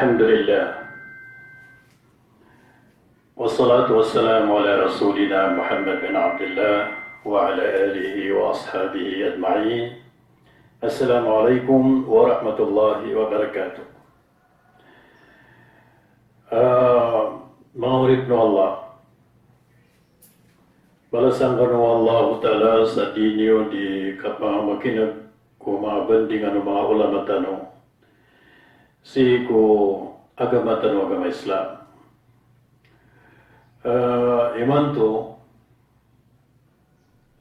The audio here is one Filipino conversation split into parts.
الحمد لله والصلاة والسلام على رسولنا محمد بن عبد الله وعلى آله وأصحابه أجمعين. السلام عليكم ورحمة الله وبركاته. Mengurip no Allah balasan kanu Allah Ta'ala sa dinyo di kapamakinag ko mga bandingan ng mga ulama tanong si ko agama tanong agama Islam. Iman to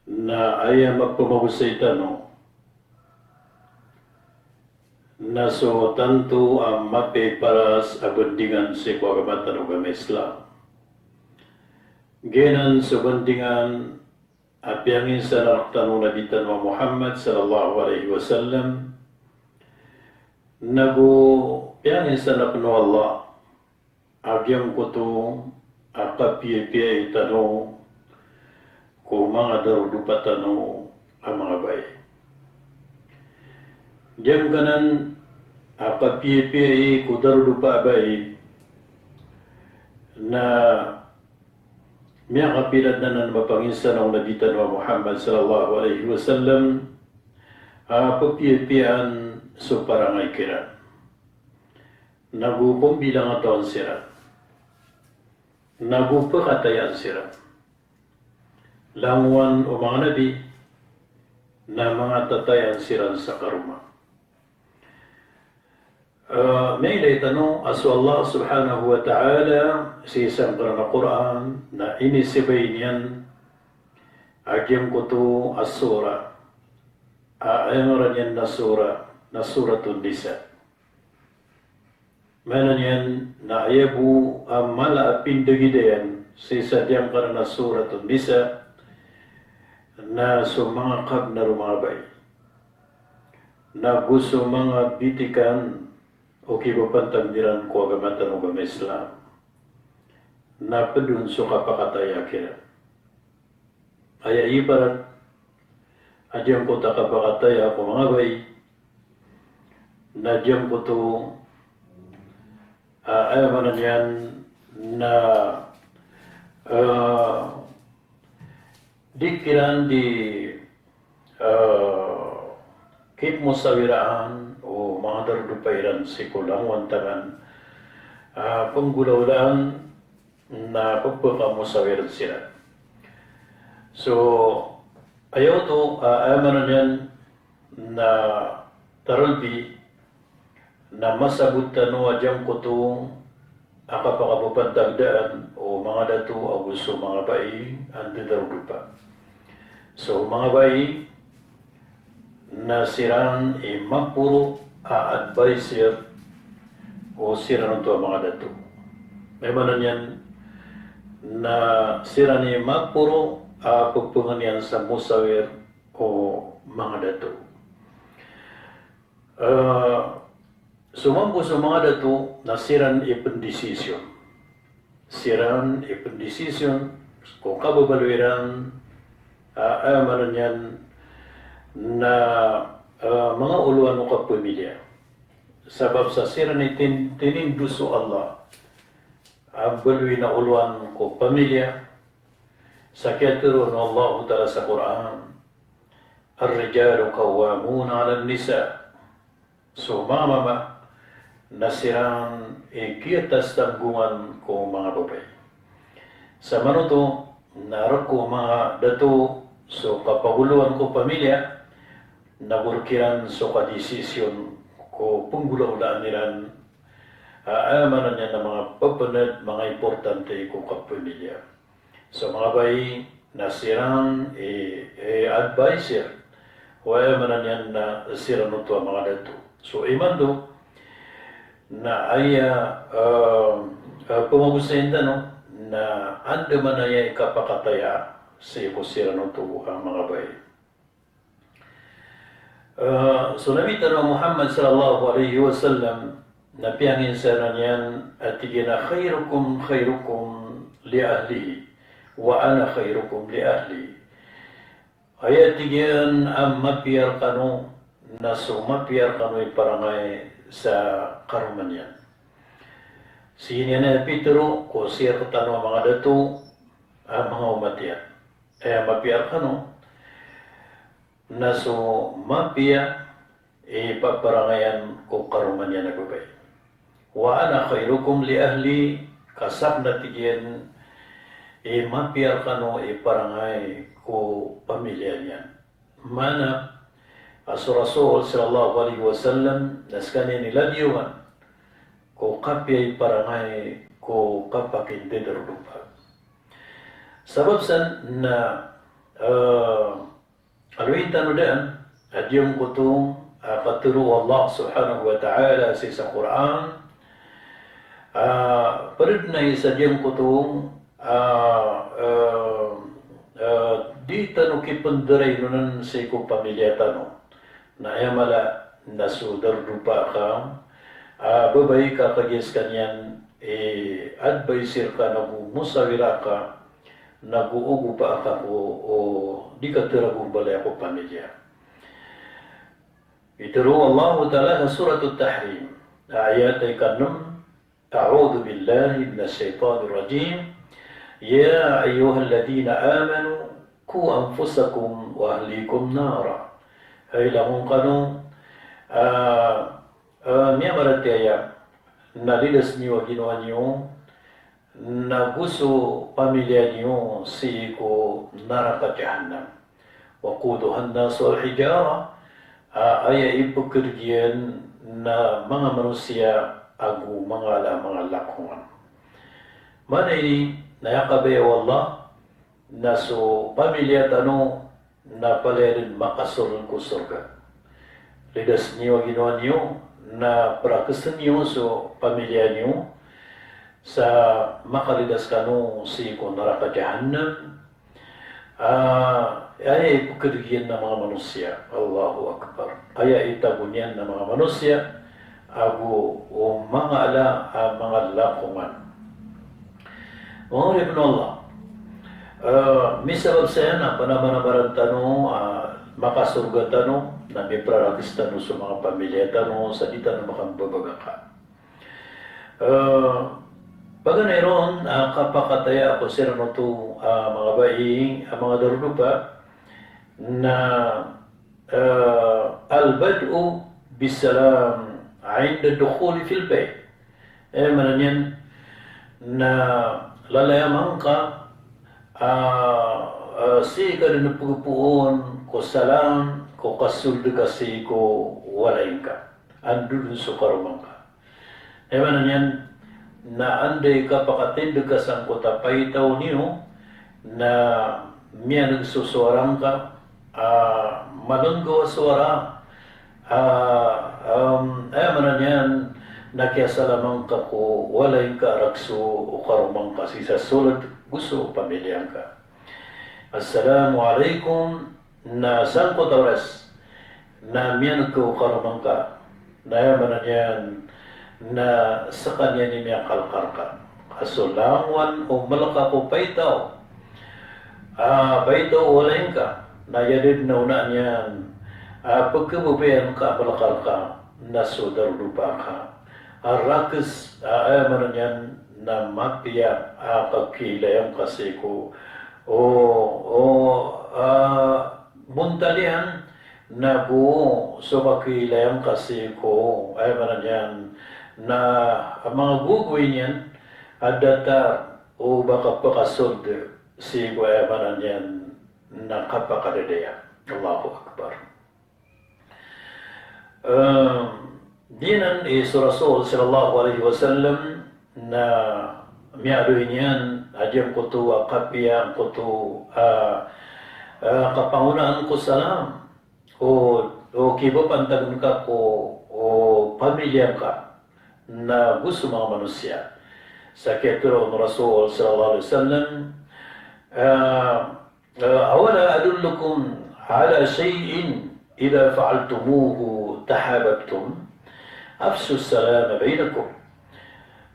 na ay magpamahusay tanong na so tanto ang mapiparas abundingan si ko agama tanong agama Islam. Genan sa bandingan apyangin sa naktanong Nabi Tanwa Muhammad sallallahu alaihi wasallam nago piyangin sa nakno Allah agyam ko to akapiye-piye tanong kung mga darudupa tanong ang mga bay. Diyan kanan akapiye-piye ko darudupa bay na miya kapilat na ng mapanginsan ng Nabi Tanwa Muhammad sallallahu alaihi wasallam papiye-piyan so parangay kiran. Nagupong bilang ataon sira. Nagupa katayan sira. Languan o mga nabi na mga tatayan sira sa karuma. May tanong aso Allah subhanahu wa ta'ala sa isang karana Quran na inisibay niyan agyam ko to as-sura ayamuran yan na suratul Nisa. Meron yan na ayabu ang malaapin dagidayan sa isa diyang karana suratul Nisa na sumangakab na rumabay na gusto mga bitikan o kibapantagdiran ko agamatan o agama Islam na padun so kapakataya kira. Ay ibarat adyang ko takapakataya ko mga bay na adyang ko to ayamanan yan na dikiran di kip mo sawiraan o mga darudupairan si kulang wantangan panggulaulaan na pagpakamusawiran sila. So, ayaw to amanan yan na tarulbi na masabot tano adyang ko to akapakapapantagdaan o mga dato o gusto mga bai ang darudupa. So, mga bai na sirang mapuro advisor o sira nito ang mga dato. May manan yan na sira ni mapuro pagpungan yan sa musawir o mga dato. Sumampo sa mga dato na siran ipendesisyon. Siran ipendesisyon kung kababalwiran manan yan na mga uluan o kapamilya. Sabab sa sira ni tininduso Allah ang balwi na uluan ko pamilya sa kiyaturo ng Allah Ta'ala sa Quran Ar-rijalu qawwamuna 'ala an-nisa. So mama nasirang ikiyatas tanggungan ko mga babae. Sa manuto narok ko mga dato so kapaguluan ko pamilya nagurkiran so kadesisyon ko punggulaulaan nilan amanan niya ng mga papanad, mga importante ko kapamilya. So mga bay nasirang advisor o amanan niya na sira nuto ang mga dato. So imando na ay pumagusayin no na anda man na yan ikapakataya sa ko sira nuto ang mga bay. So Nabi Tanwa Muhammad sallallahu alaihi wasallam na piyangin sa nanyan at tigina khairukum li ahli wa ana khairukum li ahli. Ay tigyan ang mapiyar kanu na sumapiyar kanu parangay sa karuman yan. Sini na Pedro, ko siya katano mga dato, mga umatiyan. Mapiar ka no, na so mapia, paparangayan ko karuman niya nagbabay. Wa ana khairukum li ahli, kasab na tigyan, mapiar ka no, parangay ko pamilya niyan. Mana, aso Rasul sallallahu alaihi wasallam, naskani niladyuhan, ko kapyay parangay ko kapakinde darudupag. Sabab san na aluin tanudan adyong kutong katuru Allah subhanahu wa ta'ala sa Quran parid na isa adyong kutong di tanu kipandaray nunan sa ko pamilya tanu na ayamala nasudar dupa ka babay ka kagis kanyan advisor ka musawira ka naguugo pa ako o di ka tiragong balay ako pamilya. Ituro Allah Ta'ala sa Surat Al-Tahrim ayat ay kanum A'udhu billahi minash shaitanir rajim Ya ayyuhalladhina amanu ku anfusakum wa ahlikum nara ay lamong kanong niya marataya nalilas niyo ginawa niyo na gusto pamilya niyo si ko neraka jahannam. Waquduhan nasu al-hijara ay ipagkirgian na mga manusia agu mga lakungan. Mana ini nayakabay Allah na so pamilya tano na palerin makasulun ko surga. Lidas niyo ginawa niyo na prakasan niyo so pamilya niyo sa makalidas kanu si ko neraka jahannam ay ipagkirgian ng mga manusia. Allahu Akbar. Ay itabunyan ng mga manusia agu o mga mga lakungan. Mga ibn Allah misabab sa na panamanabaran tano makasurga tano na may prarakis tano sa mga pamilya tano sa di tano makambabaga ka. Paganayon, kapakataya ako sila no to mga baing, mga darudupa na al-bad'u bisalam عند الدخول في البيت. Mananyan na lalayaman ka si ka rin napupuon ko salam ko kasulde kasi ko walain ka. Andun sa karumang ka. Mananyan na anday ka pakatindig ka sang kutapay tao niyo na miya nagsusuarang ka malunggo suara mananyan nakiasalamang ka ko walay ka arakso o karumang ka sa sulat gusto pamilyang ka. Assalamualaikum na sang kutawras na miya nagko karumang ka na mananyan na sa kanya ni miya kalkarka. Kasulangwan o malaka ko paitaw. Paitaw walain ka. Nayadid na una niyan. Pagkabubayan ka, malakal ka, nasudar lupa ka. Arakas, ayaman niyan na mapia kakilayang kasi ko. Muntalian na buo so kakilayang kasi ko. Ayaman niyan na mga guguin yan adata o baka pakasod si kuyabanan yan na kapakadadaya. Allahu Akbar. Dinan iso Rasul sallallahu alaihi wasallam na miyadoin yan adyang kutu kapiyang kutu kapangunaan ko salam o kiba pantagun ka ko o pamilya ka na gusto mga manusia. Sa keturo ng Rasul sallallahu alaihi wasallam awala adullukum ala shay'in idha fa'altumuhu tahabbtum afsu salam bainakum.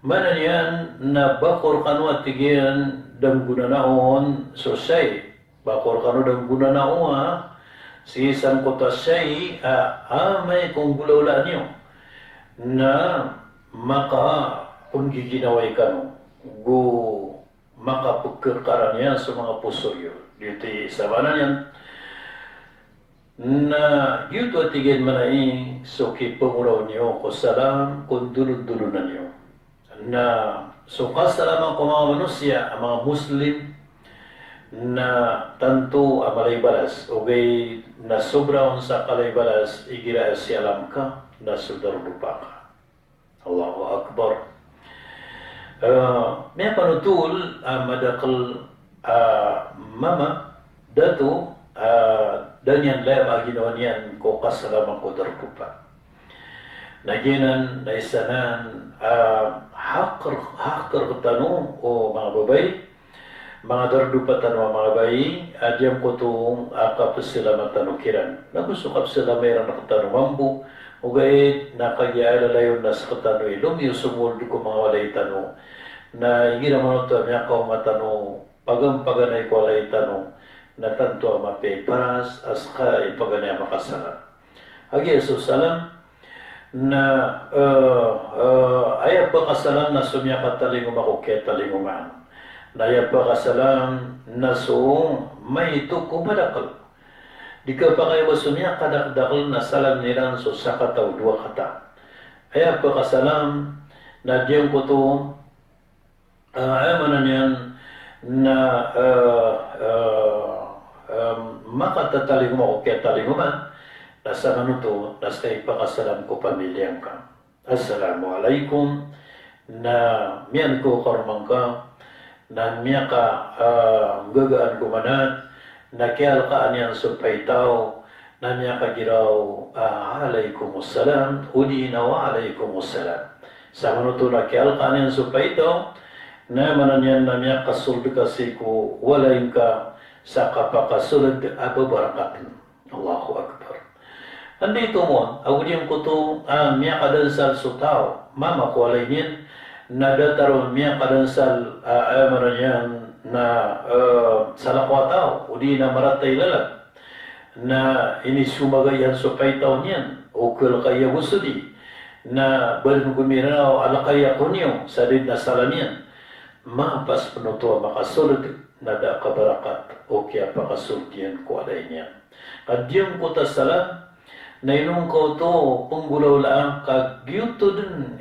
Manan yan na bakor kanu atigian dang gunanaon sosay bakor kanu dang gunanaon si isang kotasay amay kung gulawla niyo na maka kung giginaway ka no, go makapagkakaran yan sa mga puso yun. Dito sa banan yan, na yuto tigin manai so kipumuraw niyo ko salam kung dulod-dulo na niyo. Na so kasalaman ko mga manusia, ang mga Muslim na tanto amalay-balas o gay na sobrang sa kalay-balas igira si alam ka na sudar lupa ka. Allahu Akbar. May panutul madakal mama dato dan yan layak aginawan yan ko kasalaman ko darpupa. Naginan, naisanan, hakar tanong o mga babay, mga dardupa tanong mga bayi, adyam ko itong kapasila matanukiran. Nagusukap sila mayroon nakatanong mambu, o gayit nakagyala layon na sa katano ilum, yung sumuldo ko mga walay tanong, na hindi naman ito niya ko matanong, pagampaganay ko walay tanong, na tanto ang mapiparas as ka ipaganay makasala. Agi Jesus salam na ayat pa kasalam na sumya katalingum ako kaya talinguman. Na ayat pa kasalam na suong may ito kumadakal. Di ka pa kayo sumya kadakdakal na salam nilang so sa kataw dua kata. Ayat pa kasalam na diyang ko to ayaman na niyan na makatataling mo o kaya talinguman, nasa manuto, nasa ipakasalam ko pamilyang ka. Assalamualaikum, na miyan ko karumang ka, na miya ka gagaan ko manat, na kiyal ka anyan supay tao, na miya ka giraw, alaikumussalam, udina wa alaikumussalam. Sa manuto na kiyal ka anyan supay tao, na mananyan na miya kasuldo kasi ko, walain ka, sa kapakasulad ababarakat. Allahu Akbar. Andito mo, awudin ko to, miya kadansal sutaw, mama ko alay niyan, na dataron miya kadansal amaran yan na salakwataw, udi na maratay lalat, na inisumagayan supay taw niyan, o kaya gusudi, na balin gumiraw alakaya kunyo, sadid na salam yan, mapas penuto makasulad, nada kabarakat o kaya pakasultian ko alay niya. Kadyang ko tasalam, na inong ko to, punggulaw lang, kagyuto dun,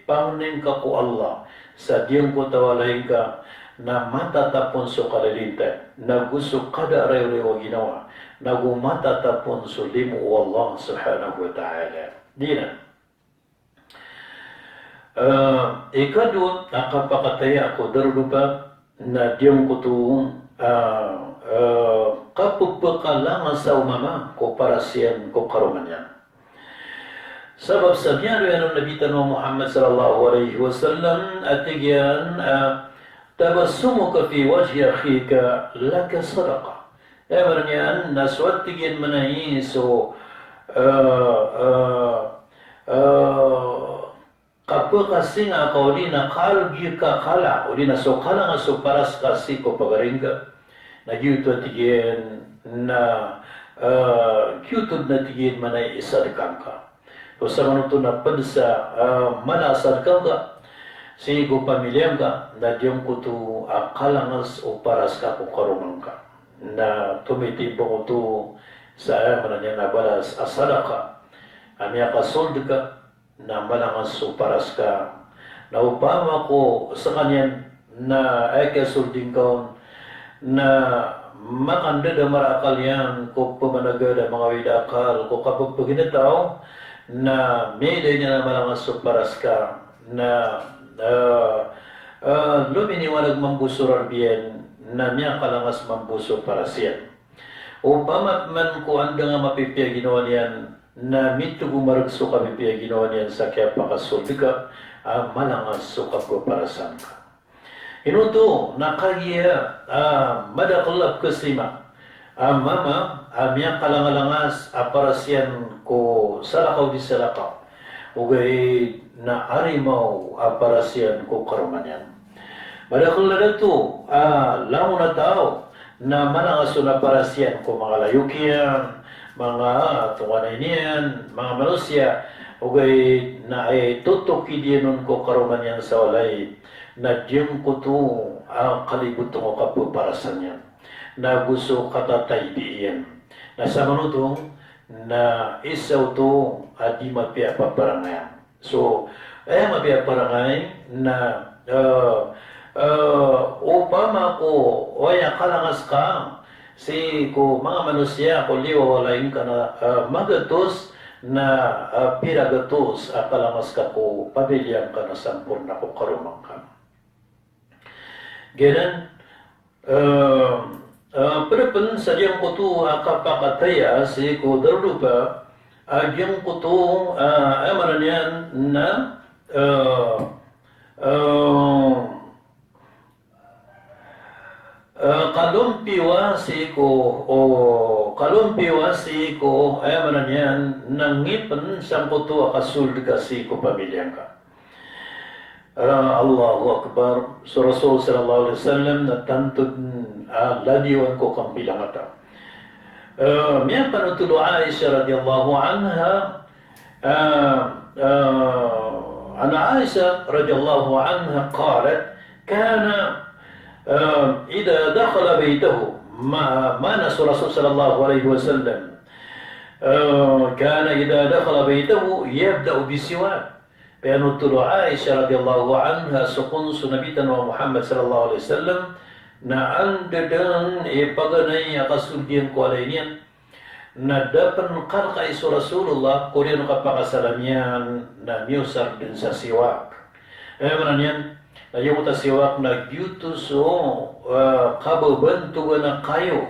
pangunin ka ko Allah, sa diyang ko tawalay ka, na matatapon so kalalintan, na gusto kada aray-aray ginawa, na gumatatapon so limu Allah subhanahu wa ta'ala. Di na. Ikadun, nakapakataya ako, darudupa, na diyang ko itong kapupakalangan sa umama ko para siyan ko karuman yan. Sabab sabihan ng Nabi Tanwa Muhammad sallallahu alaihi wasallam at yan tabassumuka fi wajhi akhika laka sadaqa. Ewan yan, naswat tigyan manahi so kapag kasi nga ka, o di na kalgi ka kala, o di na so kala nga so paras kasi ko pagaringga, na gyuto tigyan na gyutod na tigyan manay isadkan ka. So sa manuto na pansa manasadkan ka, sigo pamilyang ka, na diyang ko to akalangas o paras ka kung karumang ka. Na tumitibong ko to sa ayaman niya na balas asada ka, amya ka sold ka, na malangas o paras ka, na upama ko sa kanyan na ay kasulding kaon na makanda da marakal yan ko pumanagada mga widakal ko kapag paginataw na may niya na malangas o paras ka na luminiwanag mambusurar biyan na niya kalangas mambuso para siyan. Upama man ko anda nga mapipya ginawa niyan na mito gumaragso kami piya ginawa niyan sa kaya pakasulti ka, malangas so kapaparasan ka. Inuto, nakagya, madakalap kasima, mama, miya kalangalangas, aparasyan ko salakaw di salakaw, ugay na arimaw, aparasyan ko karuman yan. Madakalap na ito, lamo na tao, na malangas so na parasyan ko mga layukiyan, mga tunganay niyan, mga manusia, ugay na ay tutok idinon ko karuman yan sa walay na diyang ko to ang kalibot ko kapuparasan yan na gusto katatay diyan na sa manutong na isaw to at di mapiapaparangayan. So ay mapiaparangay na upama ko oya kalangas ka si ko mga manusia ko liwawalain ka na magatos na piragatos kalangas ka ko pamilyang ka na sampur na ko karumang ka. Ganun, Perpen sadyang ko to kapakataya si ko darupa adyang ko to amaran yan na kalumpiwasi ko amaran yan nangipan sang ko to akasul kasi ko pamilyang ka. Allahu Akbar. So Rasul sallallahu alaihi wasallam na tantod ladiwan ko kang bilangata. Miyan panutulo Aisha radiyallahu anha عن عائشة رضي الله عنها قالت كان إذا دخل بيته ما نسى الرسول صلى الله عليه وسلم كان إذا دخل بيته يبدأ بالسواك Penutulu Aisyah radhiyallahu anha sukun sunabitan wa Muhammad sallallahu alaihi wasallam na andadang ipaganay akasudian ko alaynian na dapan kalka iso Rasulullah kuriyan kapakasalamian na miyusar din sa siwak. Mananyan na yung siwak na gyutuso kababantugan na kayo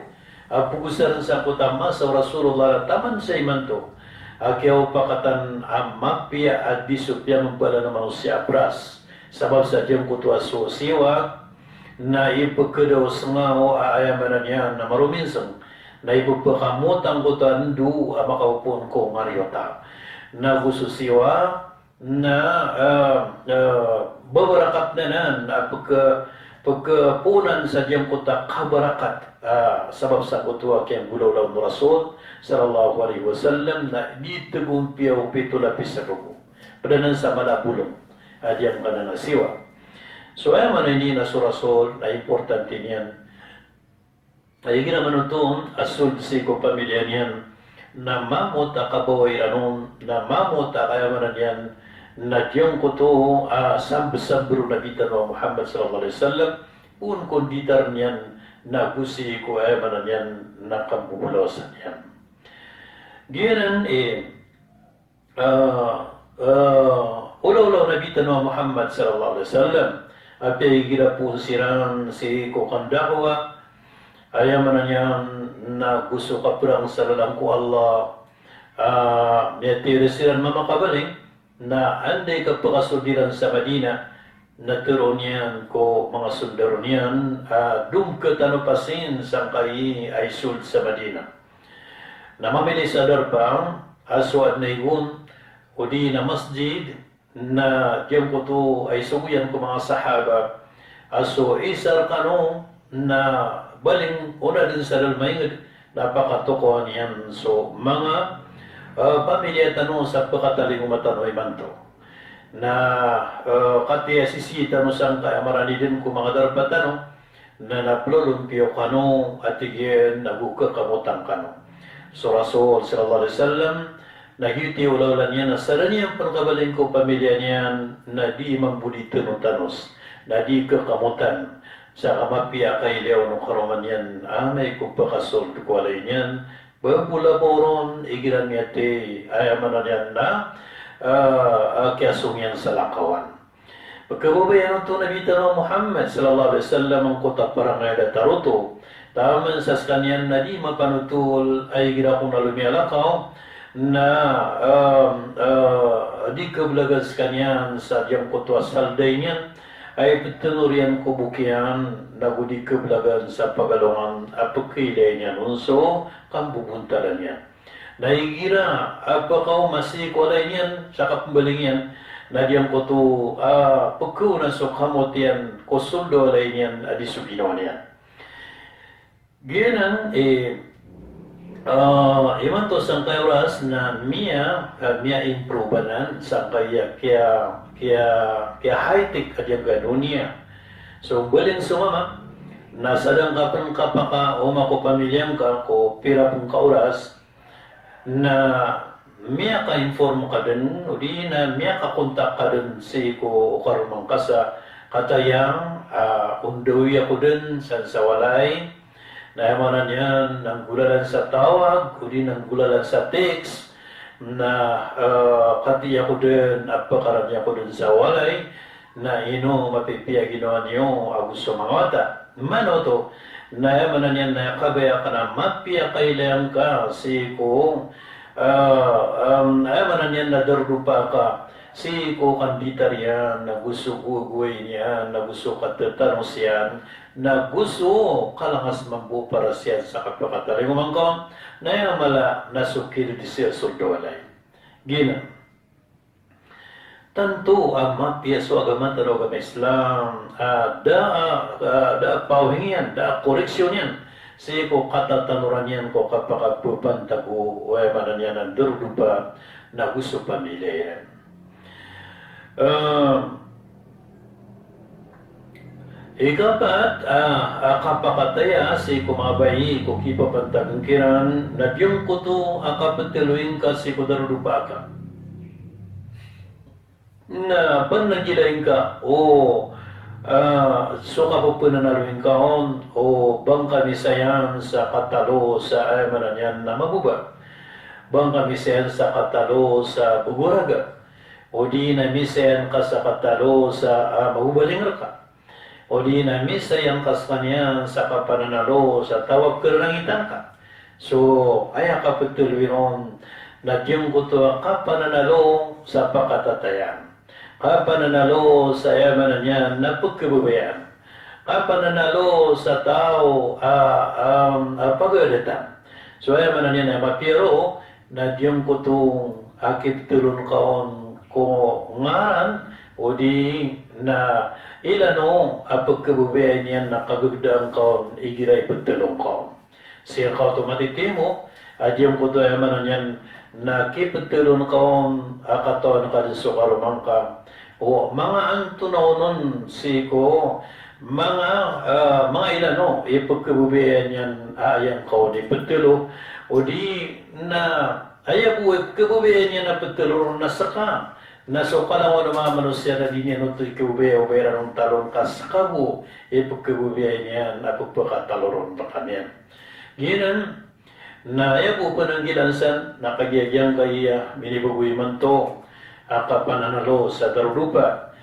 apugusan sa kutama sa Rasulullah taman sa imanto. Akiyaw pakatan amapya at disupyan pala ng manusia pras. Sabab sa diyang kutua siwa na ipagkadaw sa nga o aayamanan niya na maruminsang na ipagpakamutang kutan du makaupon ko ngariota. Na gusto siwa na babarakat na pagkapunan sa diyang kuta kabarakat sabab sa kutua kayang gulaw-law ng Rasul sallallahu alaihi wasallam na ditagumpiyaw pito lapis sa rugo. Padanan sa malabulong adiyang ka na nasiwa. So ay man hindi na sa Rasul na importante niyan. Ay ginaman itong asul si ko pamilya niyan na mamot akabaway anon na mamot akayamanan niyan na diyang ko to sambro na bitan wa Muhammad sallallahu alaihi wasallam un konditar niyan na gusi ko ayamanan niyan na kabubulasan niyan. Giran ulaw-ulaw na bitan wa Muhammad sallallahu alaihi wasallam api gira po siran si ko kandahwa ayamanan niyan na gusto ka perang sa lalang ko Allah siran mamakabaling na anday kapagasudiran sa Madina na turon niyan ko mga sundaro niyan dumkatanopasin sa kay ay sud sa Madina. Na mamili sa darpang aswad na igun o di na masjid na diyang ko to ay suguyan ko mga sahaba aso isar kano na baling una din sa dalmayngad napakatukuhan yan. So mga pamilya tanong sa pagkataling umatanoy man to na katiya sisita no sang kayamarani din ko mga darpatano na naplolumpiyo kano at igyan nabuka kamutang kano. So Rasul sallallahu alaihi wasallam nagiti ulaulan niya na saraniang pagkabaling ko pamilya niyan na di mambudito no tanos na di kakamutan sa kamapia kay Leo no karoman yan may kupakasol ko alay niyan babulaboron igiran niya te ayamanan yan na kiasong yan sa lakawan. Pagkababayan ito nabitan ng Muhammad sallallahu alaihi wasallam ang kuta parang ngayda taruto taman sa kanyan na di mapanutul ay gira kong nalumiyalakaw na di kablagan sa kanyan sa diyang kutua salday niyan ay petenurian ko bukian na di kablagan sa pagalongan at pagkilay niyan unso kang bubuntalan niyan. Naigira apakaw masikwalay niyan sa kapambaling yan na diyang kutu pagkunan so kamot yan kusundo alay niyan adisubinaw niyan. Giyanan Iman to sang kay oras na Mia improvean sang kaya high tech kadya ganunia. So balin sumama nasadang kapan kapaka o mako pamilyang ka ko pira pong kauras na Mia ka inform ka din o di na Mia ka kontak ka din si ko karumang kasa katayang undoy ako din sa walay. Nayamanan yan ng gulalan sa tawag, kundi ng gulalan sa text, na kati ako din at pakarami ako din sa walay, na ino mapipia ginawa niyo agusto mga mata. Mano to, nayamanan yan na kabaya ka na mapia kailangan ka si ko, nayamanan yan na darupa ka, si ko kanditar yan, na gusto guguin yan, na gusto katatanong yan, na gusto kalangas mambu para siya sa kapakataling umangkong na yung mala nasukil di siya surdawalay. Gina. Tanto ang mapiyaso agaman taro agama Islam da pauhingian, da koreksyon yan. Si ko katatanuran yan ko kapakapupanta ko o manan yan ang durudupa na gusto pamilya yan. Ikapat, kapakataya si kumabayi ko kipapantagang kiran na diyong kuto akapatiluin ka si kudarudupa ka. Na ban nagilain ka o so ka po pinanaluin ka o bang kami sayan sa katalo sa ayamanan yan na mabuba. Bang kami sayan sa katalo sa buguraga. O di na misayan ka sa katalo sa mabubaling ka. O di na misayan ka sa kanya sa kapananalo sa tawag karangitan ka. So, ay kapatuloy ron na diyong kuto kapananalo sa pakatatayan. Kapananalo sa yamanan niya na pagkabubayan. Kapananalo sa tao pagalitan. So, yamanan niya na mapiro na diyong kutong akit tulun kaon ko ngaran o di na ilano pagkabubayan niya na kagagdang kaon igiray pagtulong kaon. Siya ka ito matitimo at diyong kuto yamanan niya na kipagtulong kaon akaton ka din sa karumang ka. O mga ang tunaw nun si ko mga ilano ipagkabubayan yan ayang kaon ipagtulo o di na ayaw po ipagkabubayan niya na pagtulo na saka na so kalang wala mga manusia na di niya nung ikabubayan o mayroon ng talon ka saka po ipagkabubayan niya na pagpakataloron pa kanyan. Ginan na ayaw po pa ng gilansan na kagiyagyang kaya minibabuy man to kapananalo sa darudupa.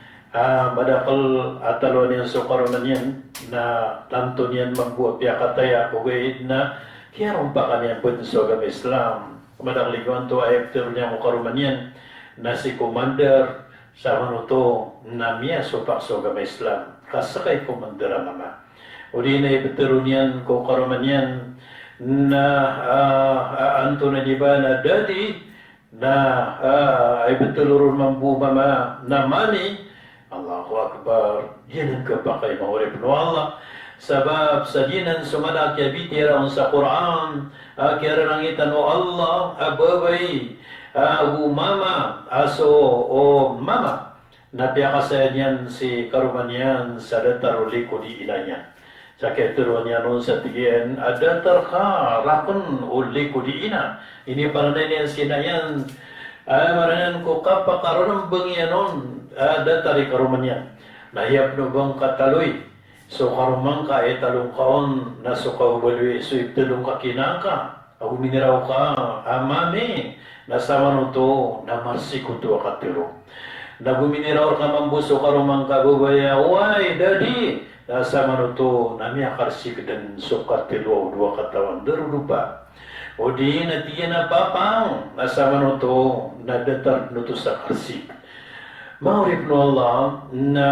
Madakal atalo niyan so karonan yan na tanto niyan magbuhat piya kataya o gayit na kiyarong pa kanyan po sa agama Islam. Madakaligawan to ay after niya mo karuman yan na si commander sa manuto na miya so pa sa agama Islam. Kasakay commander ang ama. O di na ipatero niyan ko karuman yan na anto na diba na daddy na ay betulurun mambumama na mani Allahu Akbar jinan ka pa kay mahurip no Allah sabab sa jinan sumadak ya bitira sa Quran kaya rangitan o Allah ababay mama aso o mama napiakasayan yan si karuman yan sa dataruli ko di ilanya sa keturuan niya noon sa tigian, ada terka rakun uli ko di ina. Ini pananay niya sinayan, maranan ko kapakaroon ng bangyan noon, ada tari karuman niya. Nahiyap no bang kataloy, so karumang ka talong kaon, naso ka ubaloy, so iptalong ka kinaka, ako miniraw ka, amami, nasama no to, namarsi ko to akatiro. Naguminiraw ka mambuso karumang kabubaya, why daddy? Nasa manuto nami akarsik dan sukat tilo dua katawan darudupa. O di natiyan na papang nasa manuto na datar nuto sa karsik. Maurip no Allah na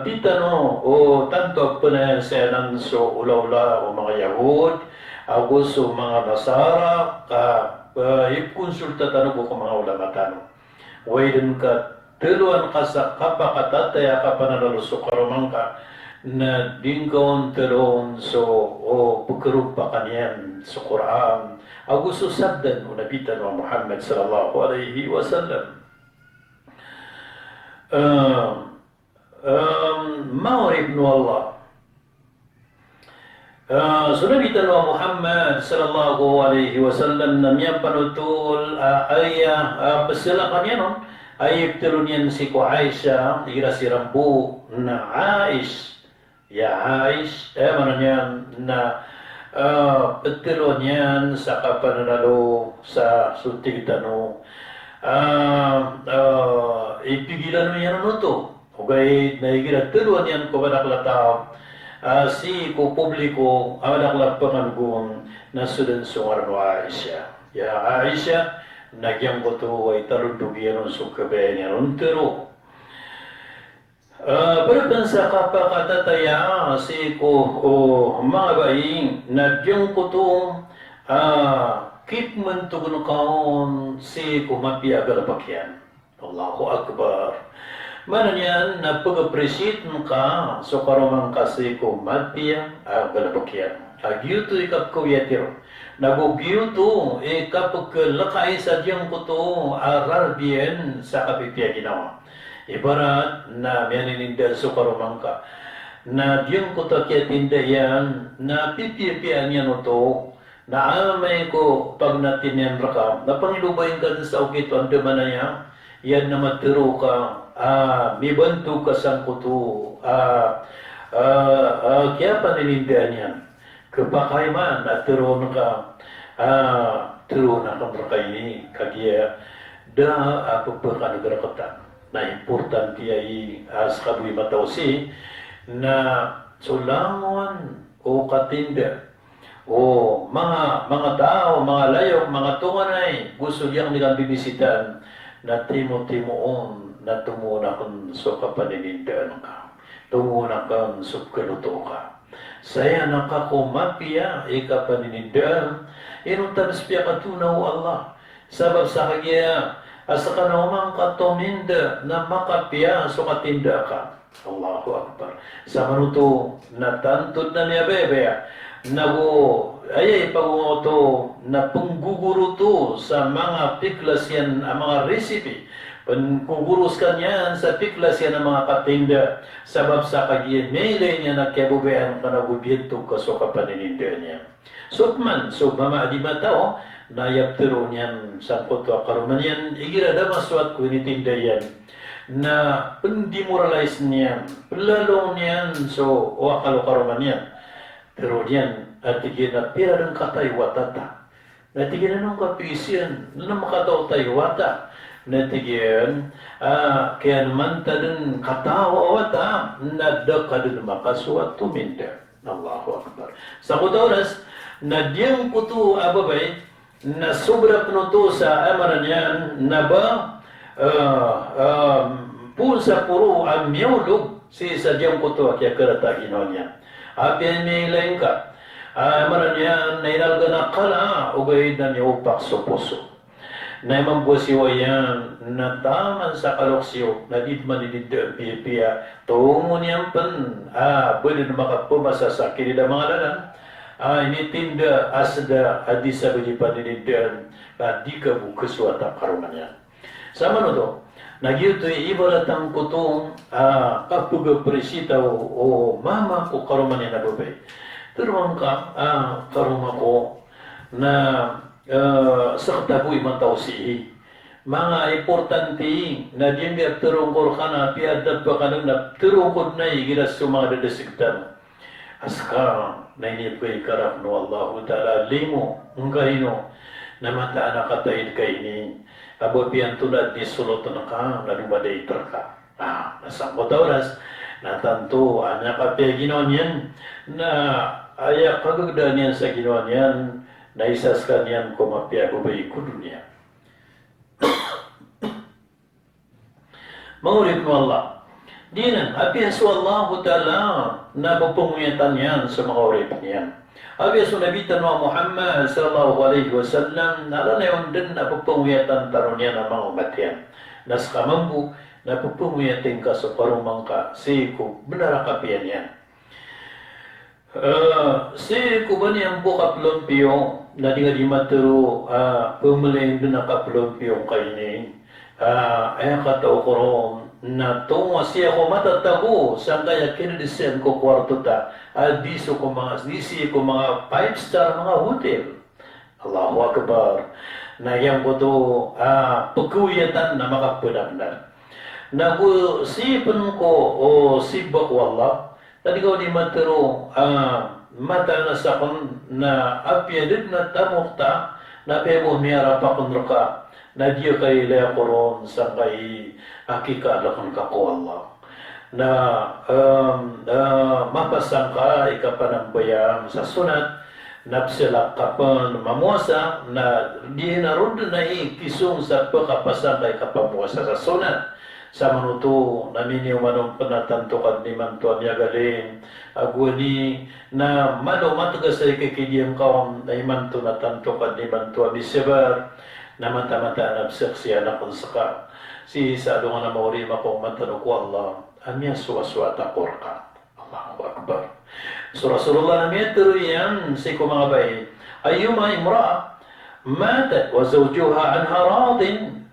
titano o tanto panayan sa nan so ula-ula o mga Yahud agos o mga Nasara ka ikonsulta tanong ko mga ulama tanong. Waiden ka tiluan ka sa kapakatataya ka pananalusok karumang ka na dingkaon teron so o pagkarumpakan yan sa Quran gusto sabdan o nabitan wa Muhammad sallallahu alaihi wasallam Ma'rib nu Allah Sunabitan wa Muhammad sallallahu alaihi wasallam namanya panutul ayah peselakan yan ay ibtilun yan si ko Aisyah ira si Rambu na Aish ya Aish mana yan na ibtilun yan sa kapananalo sa sultig tano ipigilan mo yan ano to okay naigira tiluan yan ko banaklataw si ko publiko banaklapangan kung nasudan sungar no Aisyah ya Aisyah nagyang ko to ay talundugian ng sukabayan yan untero Berkan sa kapakatataya si ko mga baing nagyang ko to keep mentugun kaon si ko mapiagal pakyan Allahu Akbar mana niyan napag-appreciate ka so karomang kasi ko mapia agal pakyan agyuto ikap ko yatiro nagugyuto kapag lakay sa diyang ko to ararbiyan sa kapipya ginawa ibarat na miyaninindal so karomang ka na diyang ko to kiyatindayan na pipipian yan to na amay ko pag natin yan raka na pangilubayin ka sa ukito ang dama na yan yan na matiro ka may bantu ka sang kuto kaya paninindihan yan kapakay man at tiro na ka tiro na kang rakay kagya da pagpakanagarakatan na importante ay sa kabuhi matawsi na sulangon o katinda o mga tao, mga layok, mga tunganay gusto niyang nilang bibisitan na timo-timoon na tumuna kang so kapaninindaan ka tumuna kang so kaluto ka saya nakakumapia ikapaninindaan inutabas piya katunaw Allah sabab sa kagya asa ka naman katuminda na makapia so katinda ka Allahu Akbar sa manuto na tantod na niya bebe nago ayay pagungoto na pungguguro to sa mga piklas yan ang mga recipe pangguguros ka niyan sa piklas yan ang mga katinda sabab sa kagiyan mele niya nagkabubayan ka nagubiyento ka so kapanininda niya sukman so mama di matao na yaptero niyan sa kutwa karuman yan igira da maswat ko initinda yan na pendemoralize niyan lalong niyan so wakalo karuman yan pero diyan at tigil na pira ng katay watata. Natigil na ng kapisian na makataw tayo wata. Natigil kaya naman tadun katawa wata na dakadun makaswat tuminda. Allahu Akbar. Sa kutoras na diyang kutu ababay na sobra penuto sa amaran yan na ba pulsa puro ang miyulog si sa diyang kutu kaya karata inon yan. Apian may lain ka. Amaran yan, nainalga na kala, ugay na niyo pakso puso. Na mambusiwa yan, na taman sa kaloksyo, na di maninidya piya, tungo niyan pan, pwede na makapumasa sa kinida mga lalan, initinda asda, adi sa bagi paninidyan, di ka bukaswata karuman yan. Sama no to, nagyuto'y ibalatang kutong kapag presita o mama ko karuman yan na babay. Turuan ka, karuma ko na sa kataboy matawsihi. Mga importante na diyan turong ko ka na piadad pa ka na turong ko na igiras sa mga dadasigtan. Aska na inipay karap no Allah Ta'ala limo ang kahino na mata na katahid kay ni ababian tulad ni sulot na ka na lumaday ka. Nasa ko oras natanto anya kapya ginawa niyan na aya kagagda niyan sa ginawa niyan na isas ka niyan kumapya ubay kudu niya. Maulit mo Allah. Dinan, apiyasu Allah Ta'ala na pagpunguyatan yan sa mga urip niyan. Apiyasu nabitan wa Muhammad sallallahu alaihi wasallam nala na yung din na pagpunguyatan taron niya ng mga umat yan. Nas kamambu na pagpunguyatan ka sa parumang ka, siko, benarakapian yan. Si kuban yang buka pelumpio, nadi nga di matero pumuleng doon ang kaplumpio kainin. Ay katao ko ron na tungo siya ko matatago sa kaya kinidisen ko kwarto ta. Disi ko mga 5-star mga hotel. Allahu Akbar. Na yang ko to pagkuyatan na makapadagnan. Nag-sipan ko o sibak wallah. Tadi kau di matero mata na sakon na apyadid na tamukta na pebo miyara pa kunraka na diya kay laya koron sa kay akikalakan ka ko Allah na mapasang ka ikapanambayang sa sunat napsila kapan mamuasa na di narod na kisung sa pagkapasang kay kapamuasa sa sunat sa manuto namin yung manong panatantukan ni Mantuan Yagaling agwani na mano matagas ay kikidiyang kaong na imanto na tantukan ni Mantuan Isebar na mata-mata na saksiya na konsaka si sa doon na maurima kong mantanong ko Allah amya suwaswata korka Allahu Akbar so Rasulullah namin tero yan si mga bay ayuma imra'a matat wa zawjuha anha radin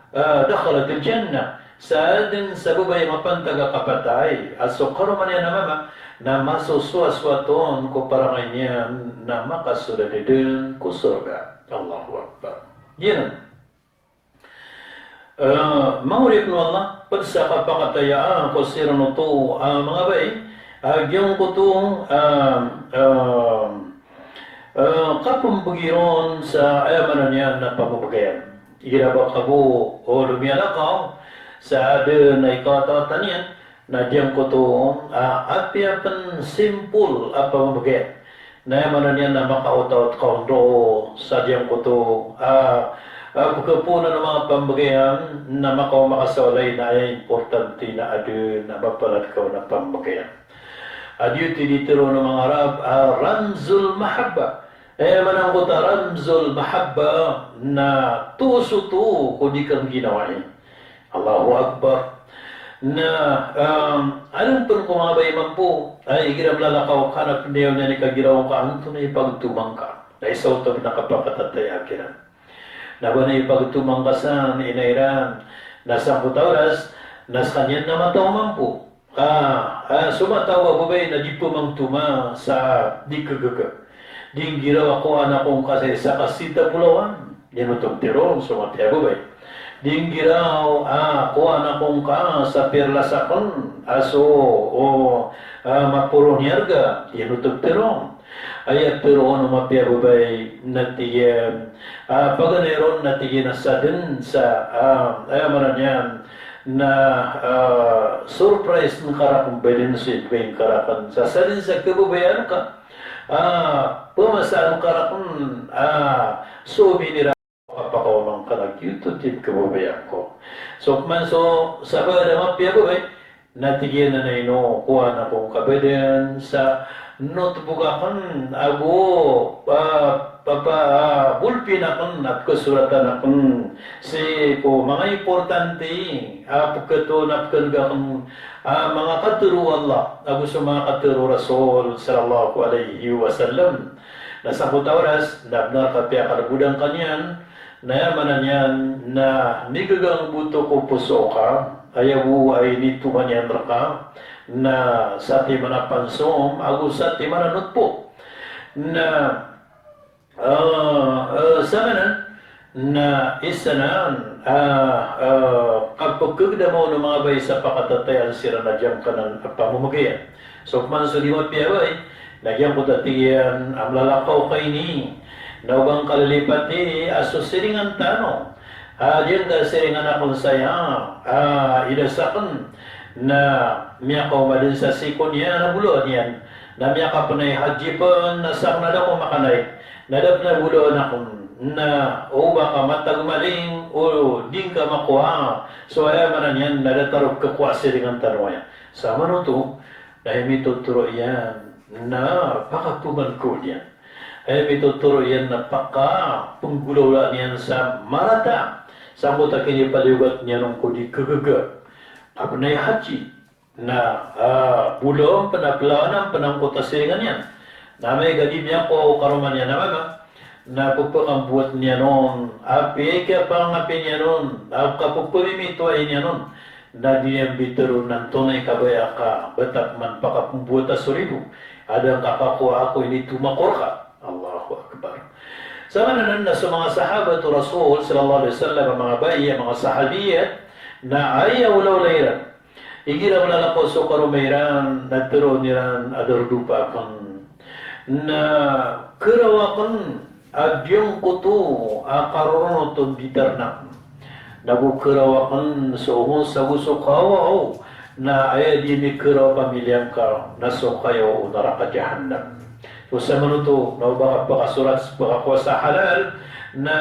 dakhalat al-jannah Saaden sa babay mapantaga kapatay at so karuman yan na mama na masusuaswaton ko para ngayon na makasulad din ko surga. Allahu Akbar. Yan. Mahulip no Allah, pagsa kapakatayaan ko sirano to mga bay, agyong ko to kapumbagiron sa ayamanan niya na pamubagayan. Irabak kabo o lumiyalakaw, sa ada na ikatatan yan, na diyan ko to, apiapan simple apa mabagay. Na yaman yan na makautot kaundo sa diyan ko to, pagkapunan ng mga pambagayan na makasawalay na ay importante na ada na mapalat ka na pambagayan. Adyuti dito ng mga Arab, Ramzul Mahabba. Manang ko ta Ramzul Mahabba na tuso to kung di kang ginawain. Allahu Akbar. Na alam po kung mga bayaman po ay igiram lalakaw ka na pindayaw na nikagiraw ka anto na ipagtumang ka na isaw ito nakapakatatay akiran na ba na ipagtumang ka sa inairan nasa kutaras nas kanyan na matawman po sumatawa ba na di po mang tuma sa di kagaga di giraw ako anak kong kasi sa kasita pulawan yan utong tirong sumataya ba Dinggiraw, kuha na kong ka sa perlasakon, aso, mapuro niyarga, tinutog terong. Ayat pero ano mapiyababay natiyan, paganeron natiyan na sa din sa, ayamanan yan, na surprise ng karakong balinsid, bayang karakan. Sa salin sa kababayan ka, pumasaan karakong, souvenir kapakawamang kanag-YouTube din kababayan ko. So sabi na mapya ko natigyan na ino, kuha na kong kabayan sa notebook akon, bulpin akon, at kasuratan akon, si po, mga importante, pagkato napkan akon, mga katuro Allah, sa mga katuro Rasul, sallallahu alaihi wasallam, nasa kutawaras, nabnakapya karabudang kanyan, na yamanan yan na nigagang buto ko puso ka, ayaw ay nito kanyan raka, na sa ating manapansom, sa ating mananot po, na sa manan, na isa na, kapag kagda mo ng mga bay sa pakatatayan, sira na diyang ka ng pamumagayan. So, man sa limot piyaway, nagyang ko tatiyan, ang lalakaw kay ni, Nawang kalilipat ni aso siringan tano. Diyan ka siringan akong saya. Inasakan na miyakaw madin sa sikon niya na buloan yan. Na miyaka pa na haji pa nasak na daw makanay. Nadap na buloan akong na o baka matagmaling o din ka makuha. So ayaman na yan nadatarog kakuha siringan tano yan. Sama no to dahil may tuturo yan na pakatuman ko yan. Ay mituturo yan na penggulaw niyan sa marata. Sambo ta kini paliwat niya nung kudi kagaga. Apa na haji na bulong panaplawanan panangkota siringan yan. Na may gadim niya ko karuman niya naman na pupukang buat niya noon. Api kaya pang api niya noon. Kapupumimito ay niya noon. Na diyang bitero ng tunay kabaya ka. Batak man pakapumbuta surido. Adang kakakuha ako ini tumakor ka. Allahu Akbar. Sama na sa mga sahabat o Rasul sallallahu alaihi wasallam, mga bayi, mga sahabiyat na ayaw lawlayran. Igira mo na po so karumayran na tero niran ador dupa kan na kerawakan adyong kuto akarono to bitarna. Nagukerawakan so umos sa gusukawa na ay di ni keraw pamilyang ka na so kayo naraka jahannam. So sa manuto, na bakasurat bakakuha sa halal na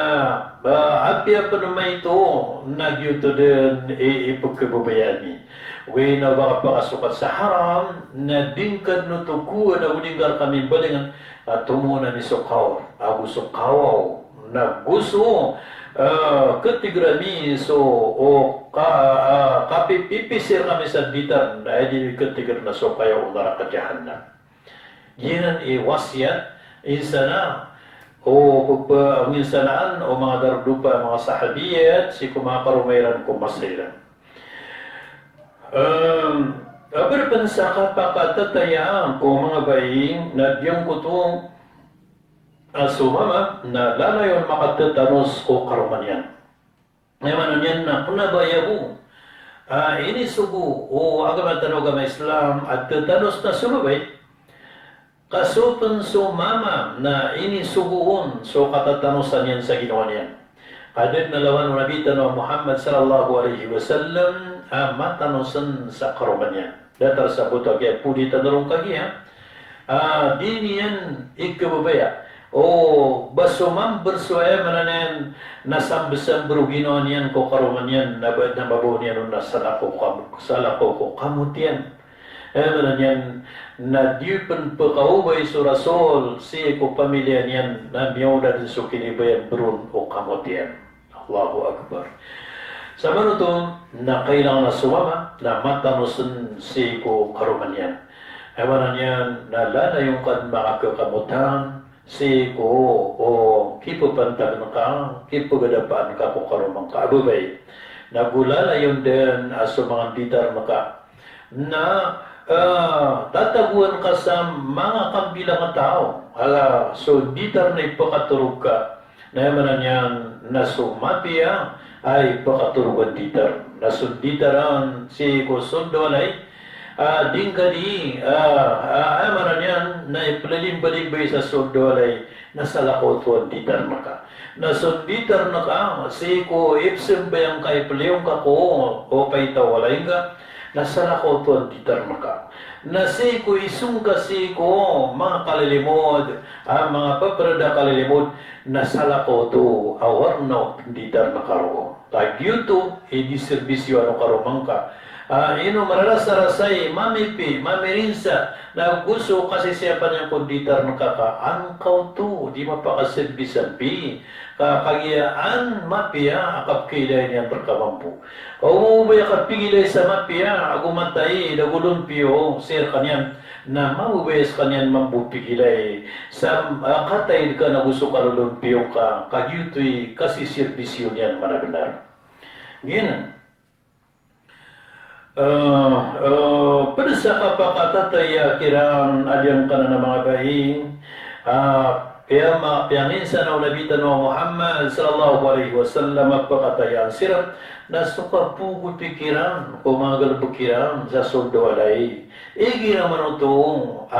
apya pa naman ito nagyuto din ipagkababayani. Way na bakasukat sa haram na dingkad no tukuha na uningar kami balingan at tumunan ni Sukaw. Ako Sukaw na gusto ketigrami so o kapipisir kami sa ditan na di ketigr na so kayo naraka jahannam. Yinan wasiyat insana o pagpaminsanaan o mga dardupa, mga sahabiyat, si kumakarumayran kumasairan. Berpensa kapakatatayaan ko mga baying na diyang kutong sumama na lalayon makatatanos o karuman yan. Ngayon yan na kunabayabu. Ini sugu o agama tanong Islam at tatanos na sumabay. Kasupan sumama na ini suguon so katatanusan yan sa ginawa niyan. Kadid na lawan ng Nabi Tanwa Muhammad sallallahu alaihi wasallam matanusan sa karuman yan. Datar sa buto kaya pudi tanurong kagiya. Di niyan ikababaya. O basumam bersuaya mananen nasambesam berugino niyan ko karuman yan nabad na mabaw niyan na salako ko kamutian. Yan na diupan pagkaubay sa Rasul si ko pamilya niyan na miyawda din sa kinibayan brun o kamutian. Allahu Akbar. Sa manuto na kailangan na sumama na matanusan si ko karuman yan. Ewanan yan na lana yung kan makakakamutan si ko o kipupantagan ka, kipugadapan ka ko karumang kaababay. Nagulala yun din sa mga ditar maka na tataguan ka sa mga kambilang tao. So ditar na ipakaturog ka. Nayamanan yan na sumapiya ay ipakaturugan ditar. Na sunditaran si kusundo alay. Dingkadi, amanan yan na ipalimbalimbay sa sundo alay na salakotuan ditar maka. Na sunditar na ka, si ko ipsim bayang kay paliyong ka ko o paitawalay ka. Nasalakotuan ditar maka. Nasi ko isung kasi ko mga kalilimod, mga paprada kalilimod, nasalakotu awarno ditar makaro. Tagyuto, ediserbisyo ano karumang ka. Ino mararasa-rasay, mamipi, mamirinsa, na gusto kasi siya pa niyang kunditar nakaka, angkaw to, di mapakaserbisabi. Kakagiyaan mapia akap kilay niyan berkamampu. Kau ubay akap pigilay sa mapia agumantay dagulumpiyo sir kanyan na maubayas kanyan mambupigilay sa katay ka na gusto kalulumpiyo ka kagyutoy kasi serbisyo niyan manabenar. Gina. Pada sa kapakatataya kirang adyang ka na mga bahing kaya piyanginsan ang Nabi Tanwa Muhammad sallallahu alaihi wasallam magpakatayan sirap na suka pugod pikiran o mga galbukiran sa sundo alay. Igi naman itong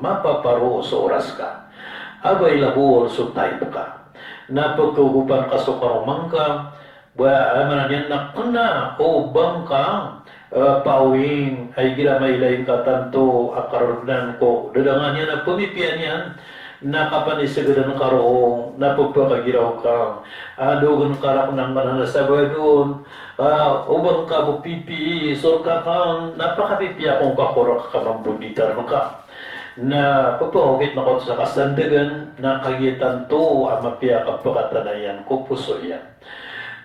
mapaparo sa oras ka. Abay labor sa type ka. Napagkugupan ka sa karumang ka. Amanan yan na kuna o bangka. Pawing ay ginamailayin ka tanto akarunan ko. Dadangan yan na pumipian yan. Nakapanisagadan ka roong, napagpakagiraw ka, doon ka rak ng mananasabay doon, ubang ka mo pipi, so ka kang napakapipi akong kakurak ka mambuditar ka. Na pagpahugit na ko sa kasandagan, na kagitan to, amapia kapakatanayan ko puso yan.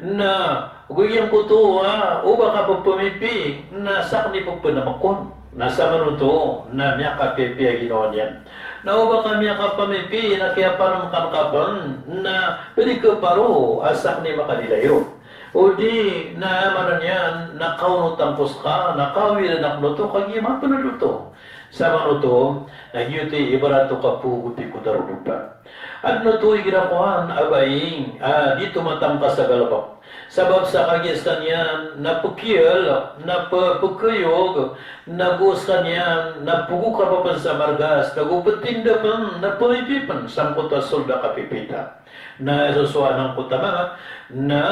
Na, guyang ko to, ubang ka po pumipi, na sakni po panamakon. nasa manuto na miya kapipia ginawa niyan. Nauba kami ka pamipi na kaya parang kapan na pwede ka paro asak ni makadilayo. O di na manan yan, nakauno tampos ka, nakawil na nakluto, kagi mapanuluto. Sa manuto, nagyuti ibarato ka puguti ko darudupa. At nuto igirakuhan, abaying, dito matangka sa galabak. Sabab sa kagistan yan, napukil, napukuyog, nagos kanyan, napugu ka pa sa margas, nagupatinda pan, napulipipan, samput asul na kapipita. Na susuan ng kutama, na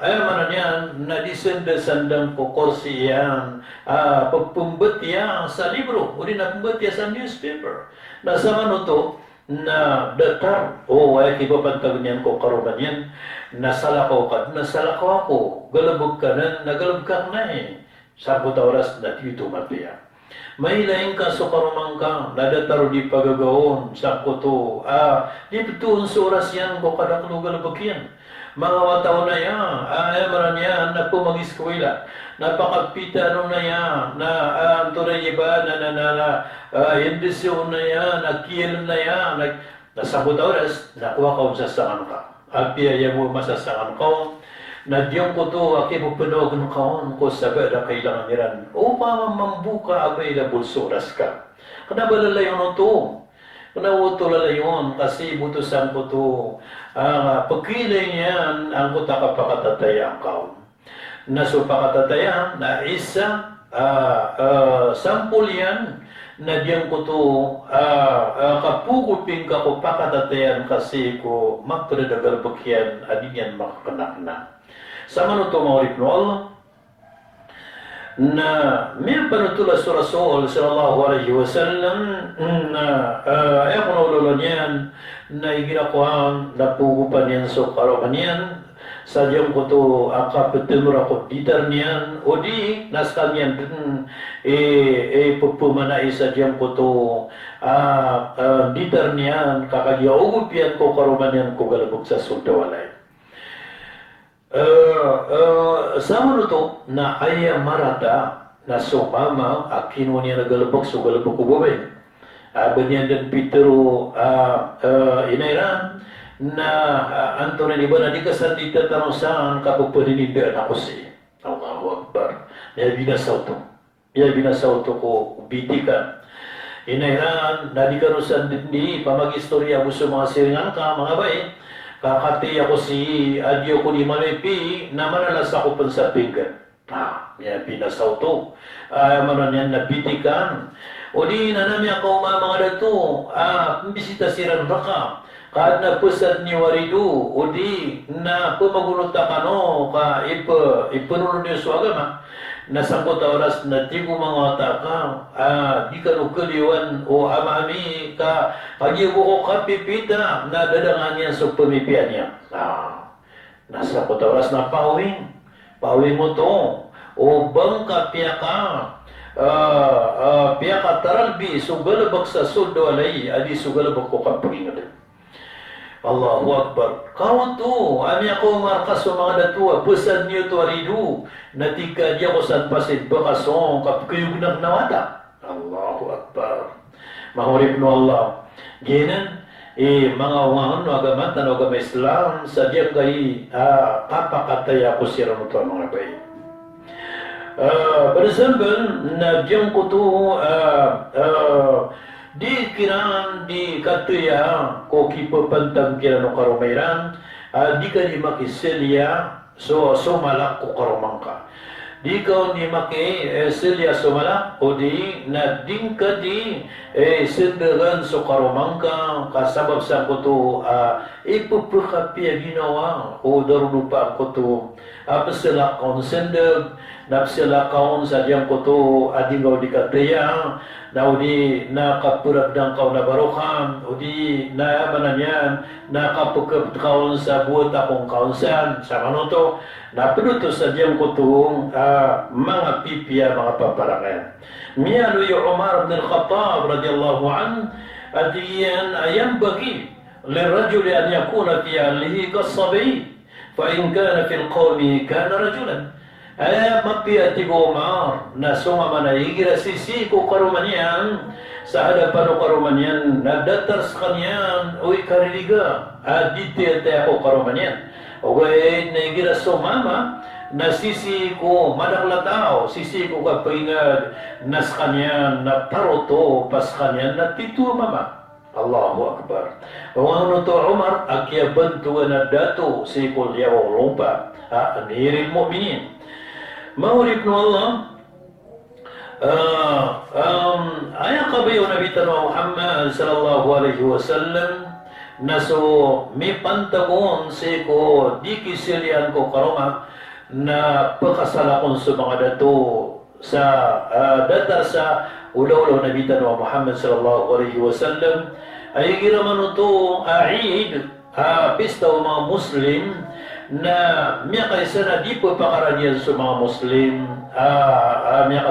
manan yan, na disenda-sandang kukursi yan, pagpumbat yan sa libro, o di napumbat yan sa newspaper. Nasa manuto, na datar, ay kibapantag niyan ko karuman yan, nasalakaw ka, nasalakaw ako, galabog ka na, nagalab ka na eh. Samput oras na dito mapiya. May laing ka so karumang ka, nadataro di pagagawon, samput di pituon sa oras yan, ko kadaklo galabog yan. Mga wataw na yan, maran yan, na pumagiskwila, napakapita ano na yan, na anturay iba, indisyon na yan, nakil na yan, nasabot oras, nakuha ka sa sangan ka. Apiyaya mo masasangan ka, na diyong ko to, akipupunog ng kaon ko sabi na kailangan niran. O mamambuka available sa oras ka. Kanabalalayon to. Kunawuto lalayon kasi butusan ko to. Pagkilay niyan, ang kuta kapakatatayang kaon. Naso pakatatayan na isa, sampul yan, na diyan ko to kapugupin ka ko pakatatayan kasi ko magpredagagal pagyan adin yan makakanak na. Sama no to maurip no Allah na may panutula sa Rasul sallallahu alaihi wasallam na ayaw ko na ululon yan na iginakuhan na pugupan yan so karokan yan sadyang ko to akapetemura ko ditar niyan o di naskan yan pupumanay sadyang ko to ditar niyan kakagyaugop yan ko karuman yan ko galabog sa sundawalay. Sama to na aya marata na sumama akino niya nagalabog so galabog ko bubay. Banyan dan Petro inairan na Antonin iba na di kasandita tanong saan kapagpaninindaan ako si Allahu Akbar. Yan binasaw to. Yan binasaw to ko bitikan. Inairan na di kanusan di pamagistorya mo sa mga siringan ka mga bay. Kakati ako si adyo ko ni Malepi na manalas ako pan sa pinggan. Yan binasaw to. Manan yan nabitikan. O di na namin ako mga dato. Bisita siran raka. Kahit na pusat ni waridu, o di na pumagunota ka no, ka ipununod niyo sa agama, nasangkot oras na di mo mga taka, di ka nukaliwan o amami ka, kagibo ko kapipita na dadangan niya sa pamipian niya. Nasangkot oras na pawing mo to, o bangka piyaka taralbi, sugalabak sa suldo alay, adi sugalabak ko kapingan. Allahu Akbar. Kawan to, ami ako markas sa mga datua, pusad niyo to aridu, natika di ako san pasid bakasong kapkayog ng nawata. Allahu Akbar. Mahurip no Allah. Ginan, mga wangan no agamat na agama Islam, sadyang kay papakatay ako siya mo to mga bay. For example, na diyang ko to, di kiran di katuya ko kipapantang kiran no karumairan di ka di makisilya so malak ko karumang ka di ka di makisilya so malak o di na din ka di sindagan so karumang ka kasabab sa ko to ipupukapya ginawa o darunupa ko to apasila kaon sindag napsila kaon sa diyang ko to adingaw di katuya na udi nakapurak ng kaon na barukan, udi nayamanan yan, nakapukap kaon sa buot akong kaunsan, sa manuto, napinuto sa diyang kutong mga pipya, mga paparangan. Miyalo yung Umar ibn al-Khattab radiyallahu an, at iyan ayang bagi, lirajuli an yakuna fi alihi kasabi, fa in kana fil qawmi kana rajulan. Ay, mapiati ko Umar, na sumama na igira sisi ko karumanyan, sa hadapan ko karumanyan, nagdatar sa kanyan, uy kariliga, dito ako karumanyan. O gaya, na igira sumama, na sisi ko madaklataw, sisi ko kapingad, nas kanyan, na taroto, pas kanyan, na titu mama. Allahu Akbar. Ang to Umar, akya bantuan na dato, si kulyaw lumpa, amirin mu'minin. Mahulip no Allah, ayah kabayo Nabi Tanwa Muhammad sallallahu alaihi wasallam, na so may pantagon si ko di kisilian ko karoma na pagkasalakon sa mga dato sa datar sa ulaw-ulaw Nabi Tanwa Muhammad sallallahu alaihi wasallam ay giraman ito Eid, pista o mga Muslim na miya kaysa na di po pakaraniyan sa mga Muslim, miya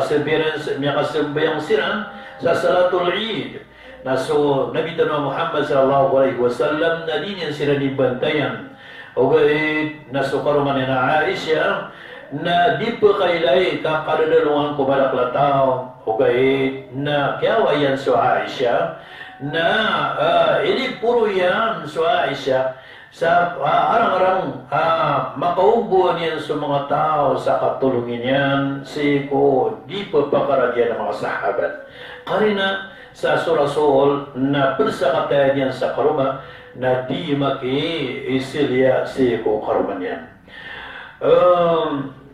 kasabayang siran sa Salatul Eid. Na so Nabi Tanwa Muhammad sallallahu alaihi wasallam na di niyan sila nibantayan. O gayit na so karuman na Aisha na di po kailay kakadadalungan ko balaklataw. O gayit na kiawayan sa Aisha na ini puro yan sa Aisha sa arang-arang makaubuan yan sa mga tao sa katulungin yan si ko di pa pakaragyan ng mga sahabat. Karina sa surasol na persakatayan yan sa karuma na di maki-isilya si ko karuman yan.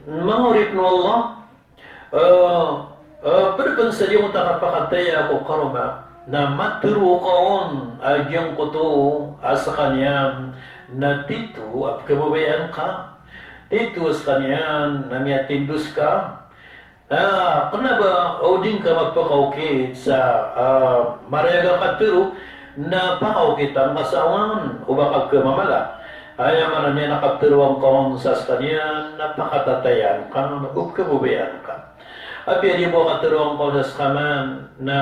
Mahurip no Allah, perpensa yung takapakataya ko karuma na maturo kaon agyang ko to sa kanyang na tito at kababayan ka. Tito sa kanyang na miyatindus ka. Kung ba o din ka magpakaukit sa marayaga katiro na pakaukit ang kasawan o baka kamamala. Ayaw man niya nakatiruang kaon sa kanyang napakatatayan ka na kababayan ka. Abi di mo katuruan ko sa kaman na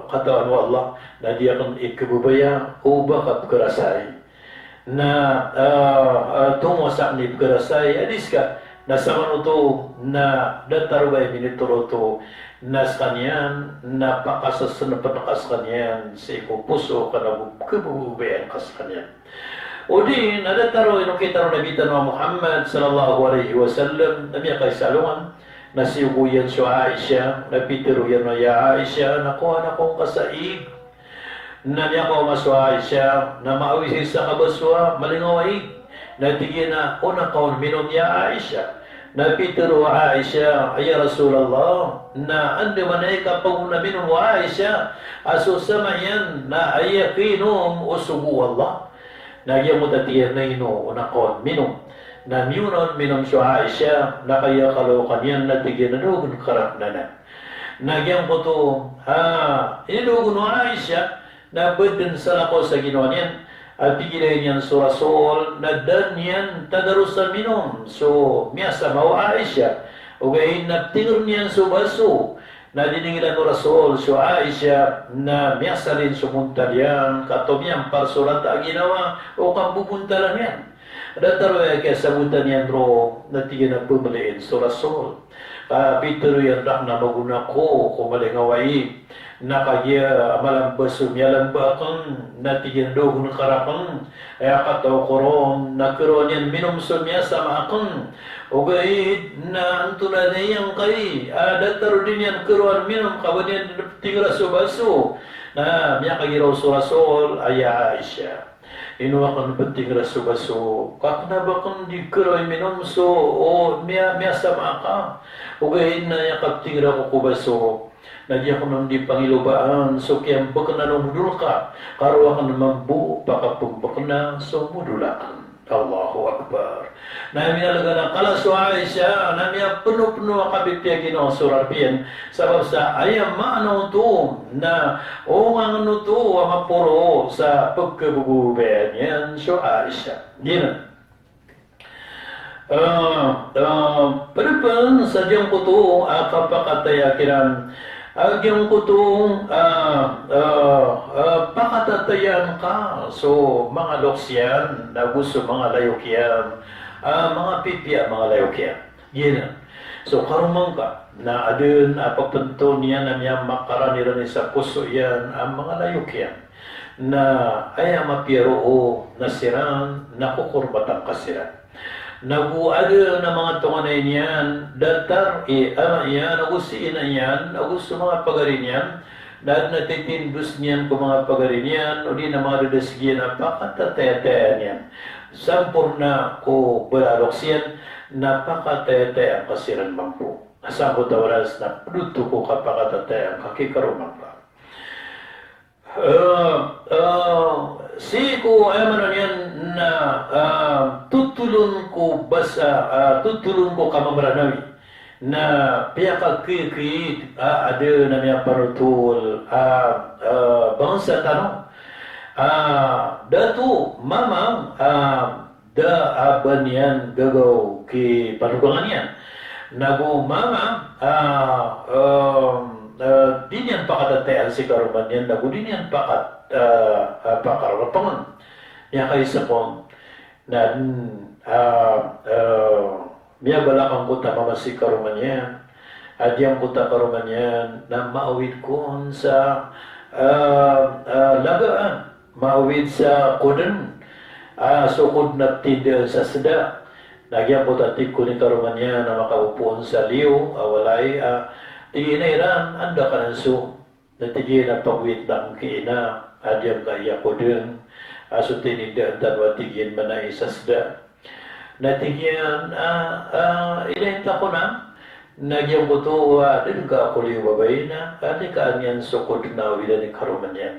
katawan wa Allah na di akan ikabubaya o baka pagkarasay na tungo sa ni pagkarasay adis ka na sa manuto na datarubay minituro to na sa kanyan na pakasas na panakas kanyan sa ikupuso ka na kabubayan ka sa kanyan. O di nadataro inong kita ng Nabi Tanwa Muhammad sallallahu alaihi wasallam na miya kay salungan nasiyuguyan sa Aisha, napitiruyan na ya Aisha, nakuha na kong kasaig. Na niya ko maswa Aisha, na maawisin sa kabaswa, malingawaig. Natigyan na, una kaon minom ya Aisha. Napitiru Aisha, ay Rasulallah, na andi man ay kapag na minom Aisha, aso sama yan, na ayakinom usubu Allah. Nagyan mo tatiyan na ino, una kaon minom. Na miyunon minom siya Aisha na kaya kalokan yan na tigyan na doon karap na na. Nagyan ko to, inilugon mo Aisha na budin sa lako sa ginawa niyan at tigilay niyan sa Rasul na dan yan tadarusan minom. So, miyasa mo Aisha o gayin na tingor niyan sa baso na diningilan mo Rasul sa Aisha na miyasa rin sumuntal yan katomiyang parsulat ang ginawa o kambupuntalan yan. Dataro kaya sabutan yan ro na tigyan na pumaliin sa Rasul. Pitero yan rak na maguna ko kumalingawai na kaya malambas sumyalang bakang na tigyan do kung karakang ay kataw koron na karoon yan minum sumya sa makang o gayit na antula na yan kay dataro din yan karoon minum kawan yan tigra sa baso na miya kagiraw sa Rasul ay Aisha. Inuwa kan penting rasu baso kakna bakon di keroy minum so o mia sama ka ugahin na yakap tingra ko baso na di ako nang di pangilubaan so kiyang bakna nung mudul ka karuakan mambu pakapung bakna so mudulakan. Allahu Akbar. Na minalaga na kala so Aisha na miya penuh-penuh kabitya gino surapian sabab sa ayam maano to na o ang ano to mapuro sa pagkabububayan yan so Aisha. Yan. Paripan sa diyang ko to kapakatayakiran agyang ko itong pakatatayan ka. So, mga loksyan na gusto mga layok yan, mga pipya, mga layok yan. Gina. So karumang ka na adun apapunto niya na niya makaraniran sa puso yan ang mga layok yan na ay mapiro o nasiran nakukurbatan kasiran. Naguado na mga tunganay niyan datar ama yan nagusiin na yan nagusto mga pagarin yan dahil natitindus niyan kung mga pagarin yan o di na mga dadasgian na pakatatayatayan yan. Sampurna ko balalok siyan napakatayatay ang kasiran mampu. Asang oras na pluto ko kapakatatay ang kakikarumang pa. Si ko ay manon yan na tutulong ko kamamaranawi na piyaka kiki ada na niya parutul bangsa tanong datu mamang da aban yan gagaw ki panugangan yan nago mama din yan pakatatayan si karuman yan nago din yan pakarapangan yan kayo sa kong na miya balakang kuta mama si karuman yan at yung kuta karuman yan na maawid ko sa lagaan maawid sa kudan sukod na tidal sa seda. Nagyang po tatik ko ni karuman niya na makaupuan sa liw, walay, tiginiran, anda ka ng so. Natigin na pagwit ng kiina, adyang kaya ko din, aso tinidaan tanwa tigin man na isa seda. Natigyan, ilenta ko na, nagyang po to, din ka ako liw babay na, adi ka anyan sukod na wila ni karuman niya.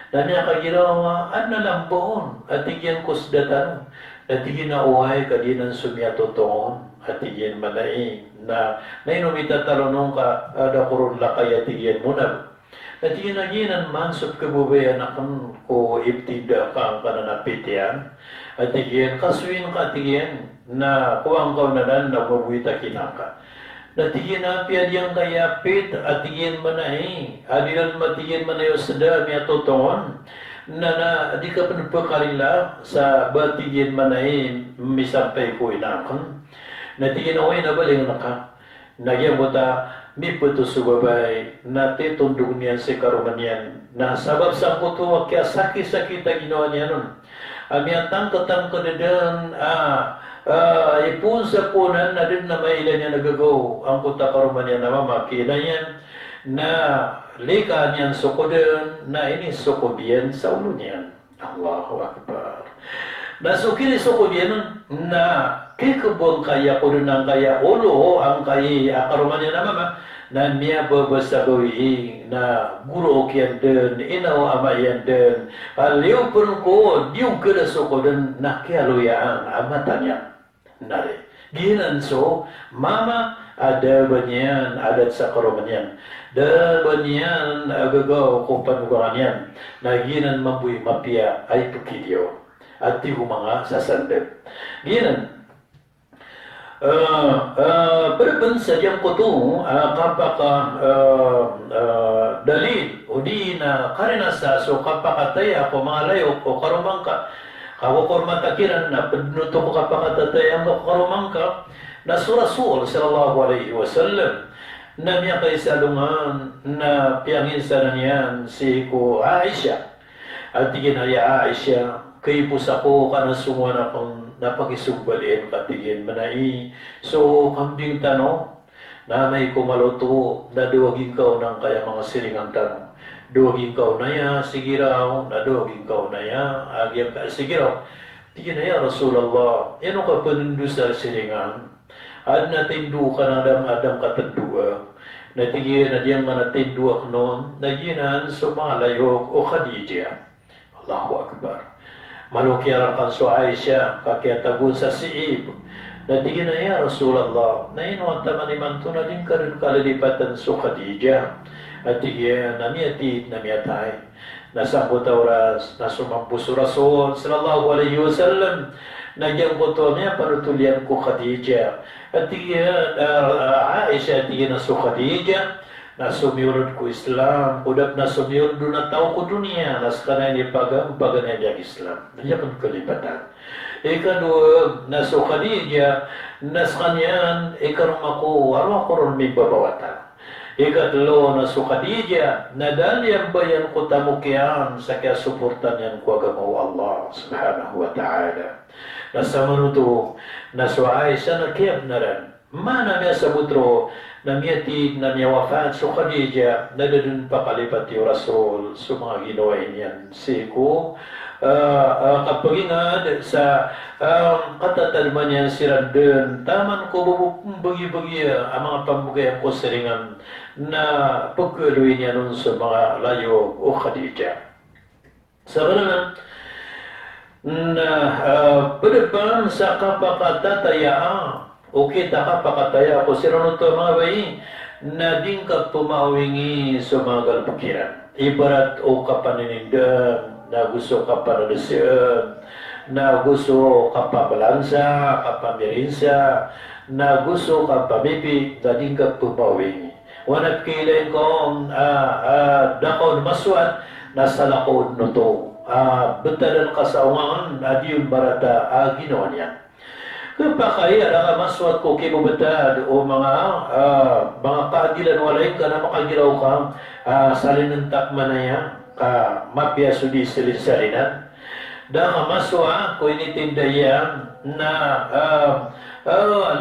Na niya kagirawa, na lang poon, at tigyan kusdatan, at tigyan na uhay, kadinan sumiyatotoon, at tigyan manay, na inumita talonong ka, ada kurun lakay at tigyan muna. At tigyan na ginan man, sup kabubayan akan ko iptida ka ang kananapitian, at tigyan, kasuin ka tigyan, na kuwang ka na lang, na mabuita kinaka. Natigin na piyadiyang kayapit at tigin man na adilan matigin man na yung sada miya totongon na di ka panagpakarila sa batigin man na misampay ko inakan. Natigin na na baling na ka. Nagyang buta mi puto subabay na titundog niyan si karuman yan na sabab sa puto kaya sakit-sakit ang ginawa niya nun. Amiyang tangka-tangka na din ipun sa punan na din na may ilan niya nagagaw ang kuta karuman niya na mamakina yan na lika niyan sukodan na ini sukobiyan sa ulo niyan. Allahu Akbar. Nasukili sukobiyan na kikubong kaya ko din ang kaya ulo ang kaya karuman niya na mama na niya babasagawi na guru kian den inaw ama yan den aliw pun ko diu kada sukodan na kialuyaan amatanya nari ginan so mama ada banyan adat sa karuman yan da banyan agagaw ko panugangan yan na ginan mabuy mapia ay pukidyo at tigo mga sasandep ginan berben sadyang ko to kapaka dalil o di na karinasa so kapakatay ako mga layo ko karumang ka kawakorma takiran na pednuto ko kapakatatay ang karumang ka na Rasul sallallahu alaihi wasallam na niya kay salungan na piyangin sa niyan si ko Aisha at tigin haya Aisha kay pusa ko kanasumuan akong napakisugbalin katigin manai so kambing tanong na may kumaluto na duwagin ka ng kaya mga silingang tanong duwagin ka na ya sigiraw na duwagin ka na ya agyang ka sigiraw tigin na ya Rasulullah yan ka panundo sa silingan at natindu ka na adam katandua natigin na diyang manatinduak noon naginan sumalayok o Khadijah Allahu Akbar malukiaran kan so Aisyah kakiyatagun sa siib natigin na ya Rasulullah na inuwan tamaniman to na din ka rin kalilipatan so Khadijah at tigyan na miyatid na miyatay nasambut oras na sumampuso Rasul sallallahu alaihi wasallam nagyang buto niya panutulian ko Khadijah at tigyan Aisyah tigyan na so Khadijah na sumiurod ko Islam, udap na sumiurod na tao ko dunia, nas kanay ni paganay niya Islam. Diya kong kalipatan. Ikadua, naso Khadija, nas kanyan, ikaroon ako, araw ko ron may babawatan. Ikatlo, naso Khadija, nadaliang bayan ko tamukyan sa kaya suportan yan ko agamaw Allah subhanahu wa ta'ala. Nasa manuto, naso Aisha na kiyab na rin. Mana niya sa butro, na miyatid na niya wafat so Khadija, nadadun pa kalipat yung Rasul sa mga ginawa niyan. Siko, kapagingad sa katatalman niya si Randun, taman ko bagi-bagi ang mga pamugayang ko seringan na pagkaluin niya nun sa mga layo o Khadija. Sa kanan, na padapan sa kapakatatayaan, o kita kapakataya ko si Ranuto mga bayi, na din ka pumawingi sa mga galpukiran. Ibarat o kapaninindan, na gusto ka panadasian, na gusto ka pabalansa, kapamirinsa, na gusto ka pamipi, na din ka pumawingi. Wanat kilain kong dakon maswat, nasa lakon no to. Bentadan kasaungan, adiyon barata, ginawa niya. Kapakaya na maswat ko kibubetad o mga kaadilan walay ka na makagilaw ka salinantak manaya mapiaso di salinan. Da maswa ko initindayan na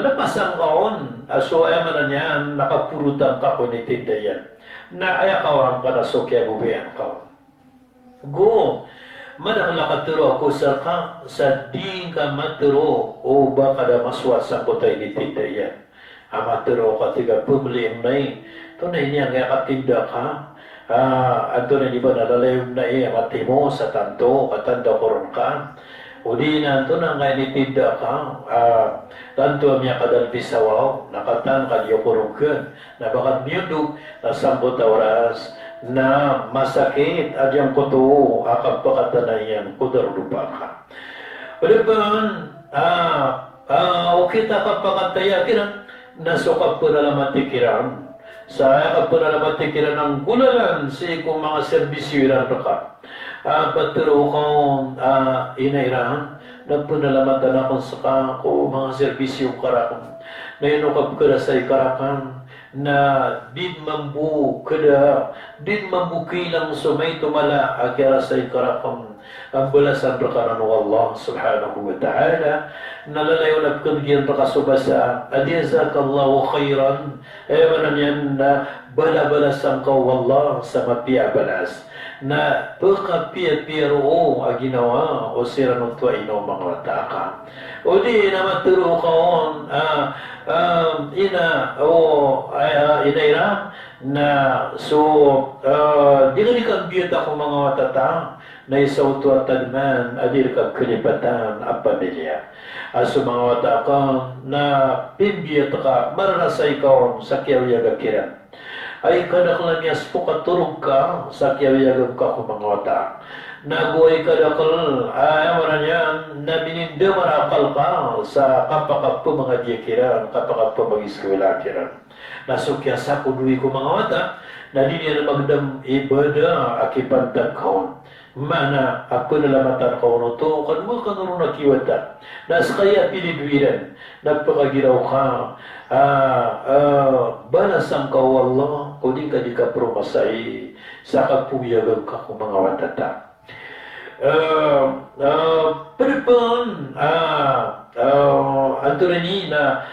lapas ang kaon so ay man niyan nakapurutan ka ko initindayan na ayakawan ka na so kaya bubayan ka. Go! Manang nakaturo ako sa di ka maturo o baka na maswa sa kutay ni tindayan. Amaturo ka tiga pumiliin na tunay niya nga katinda ka. Ato na di ba nalalayong na amati mo sa tanto, katanda koron ka. O di na ito na nga nitinda ka. Tanto niya kadalpisawaw, nakatan ka diyo koron ka. Na bakat miyudog, na 10 oras. Na masakit adyang kuto akang pakatanayan kudarudupa ka. Padapan, o kita ka pakataya kiran, nasukap po na laman tikiran. Sa ka po na laman tikiran ng gulalan si kung mga serbisyo iran ka. Paturo kong inairan, nagpunalamatan akong saka ko mga serbisyo karakon. Nainukap ka na sa ikarakan, na din mambu kada din mambu kilang sumay tumala agyara sa ikarakam ang balasan rakaran ng Allah subhanahu wa ta'ala nalalayo na kagyan rakasubasa adiyazakallahu khairan manan yan na balabalasan ka wallah sa mapiabalas na pagkapiat-piaro aginawa o sira ng tuwa ino mga wataka o di na maturo kaon inaira na so di ka nikambiyot ako mga watata na isaw tuwa tadman adir ka kalipatan ang pamilya aso mga wataka na pimbiyot ka maranasay ka sa kiyaw-yaga kiran ay kadaklan niya pukaturog ka sa kiyaw-yaga ka kung mga wataka naguay kadakal ay maran yan na bininda marakal ka sa kapakap po mga diyakiran kapakap po mga iskwela kiran nasukya sa kuduwi ko mga wata na di niya na magdam ibada akipantag kaon mana ako nalamatan kaon ito kan mo kanuro nakiwata nas kaya pilidwiran nagpakagiraw ka balasang ka wallah kuding ka di ka promasay sa kapuyagan ka kung mga watata Padapan, Antonini na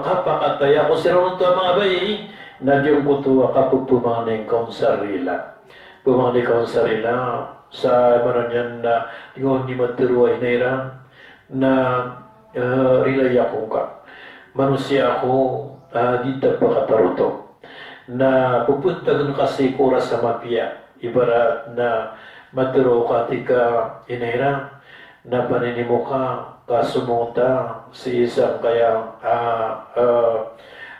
kapakataya ko sila nung mga bayi na diyong kutuwa kapag pumanay kong sarila. Pumanay kong sarila sa maranyan na yung hindi maturuay na iran na rilay ako ka. Manusia ako dito pakataruto na pupunta dun kasi kura sa mapia. Ibarat na maturo ka tika inairang na paninimo ka kasumunta si isang kaya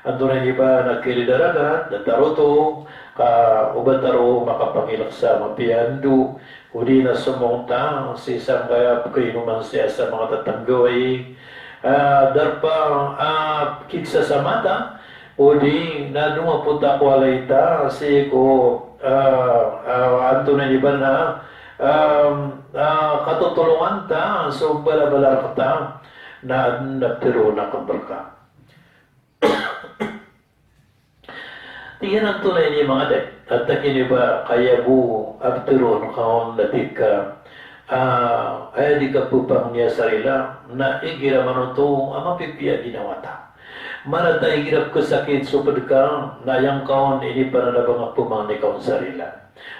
ando na iba nagkilidaragan nataruto ka ubataro makapangilak sa mapiandu udi na sumunta si isang kaya kainuman siya sa mga tatanggoy darpa kiksa sa mata O di, na dumapunta ko alayta, si ko, anto na iba na, katutulungan ta, so bala-bala ka na naptiro na kabarka. Tingnan ang tunay ni mga adik. At takini ba kaya bu abtiro ng kaon natik ka ay di ka pupang niya sarila na igira manuto ang mapipiya ginawata. Manata igirap ko sakit supad ka na yang kaon ini para na mga pumang ni kaon sarila.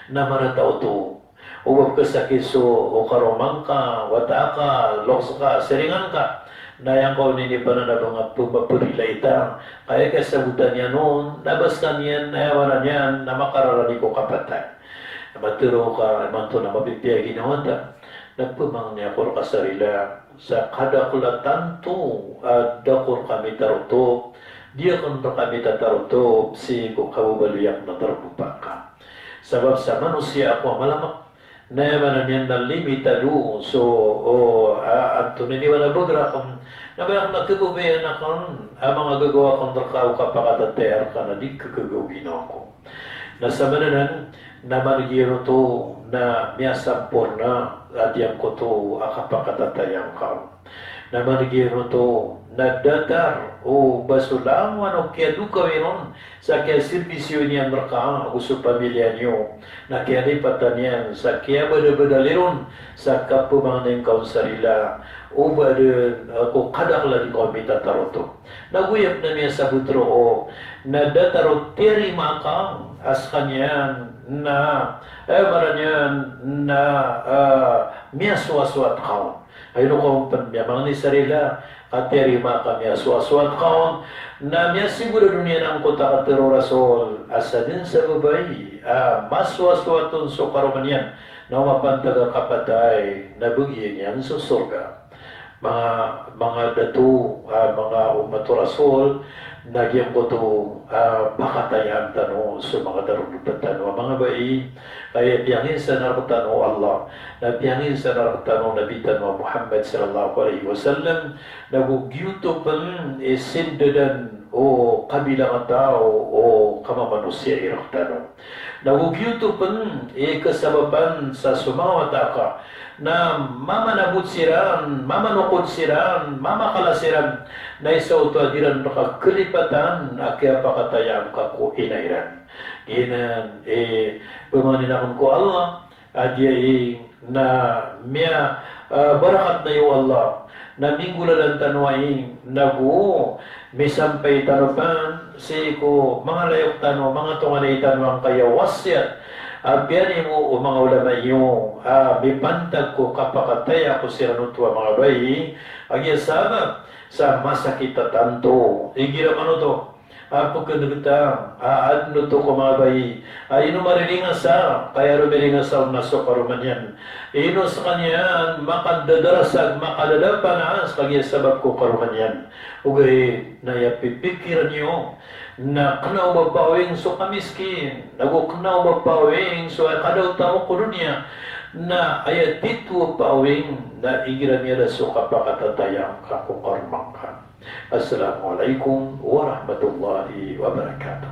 Na manata uto. Uwap ka sakit so o karomang ka, wata ka, loks ka, seringan ka. Na yang kaon ini para na mga pumapurila ita. Kaya kasabutan niya noon, nabastan niyan, nayawanan niyan, na makararani ko kapatay. Na maturo ka, naman to na mapipiya ginawata. Nagpumang niya ko kasarila sa kadakulatan to at dakor kami taruto dia kon kami tataruto si ko kaubaliyak na tarupa ka sabab sa manusia ako malamak na yaman niyan na limitado so anto ni wala bogra kung nabayang nagkububayan na kon mga gagawa kong rakaw kapakatatayar ka na di kagagawin ako nasa mananan naman giro to na miyasampor na at yang ko to akapakatatayang ka. Naman giro to na datar o basulangan o kaya duka winon sa kaya servisyo niyan mereka gusto pamilya niyo na kaya lipatan niyan sa kaya bada-badaliron sa kapumangin kaun sarila o bada ako kadakla di ko mitataroto. Naguyap na niya sa butro o na dataro terima ka as kanyan na maranyan na miyaswaswat kaon. Ayun ko panmiyamang ni sarila at terima ka miyaswaswat kaon na miyasiguro dunia ng kota katero rasol asa din sa babae maswaswatun so karumanyan na mapantaga kapatay na bugyan yan sa surga. Mga datu, mga umaturasol nagyang ko to pakatayan tano sa mga darunutan tano mga bai kaya piyangin sa narutan o Allah na piyangin sa narutan o nabitan o Muhammad sallallahu alaihi wasallam nagugyuto pan isindadan o kabilang tao o kamamanusya irang tano nagugyuto pan kasababan sa sumawata ka na mamanabot siran, mamanukod siran, mamakalasiran na isa ito adiran nakakalipatan kaya pakatayang kako inairan. Ginan, pamanin akong ko Allah, adya na miya barakat na yung Allah, na minggulalan tanway, nagu, may sampay tanupan, si ko, mga layok tano, mga tunganay tanwang kaya wasyat, biyan mo o mga ulama yung bipantag ko kapakatay ako siranutwa mga bayi agya sa masakit at tanto igiram ano to pagkadagutang adno to ko mga bayi ino marilingan sa kaya rumilingan sa unaso karuman yan ino sa kanyan makadadarasag makadadapanas kagya sabab ko karuman yan ugay na yapipikiran nyo na kanaw mapawing so kamiskin naguknaw mapawing so kadaw tamo ko dunya na ayat dito pawing na igiran niya so kapakatatayang kakukarmangkan. Assalamualaikum warahmatullahi wabarakatuh.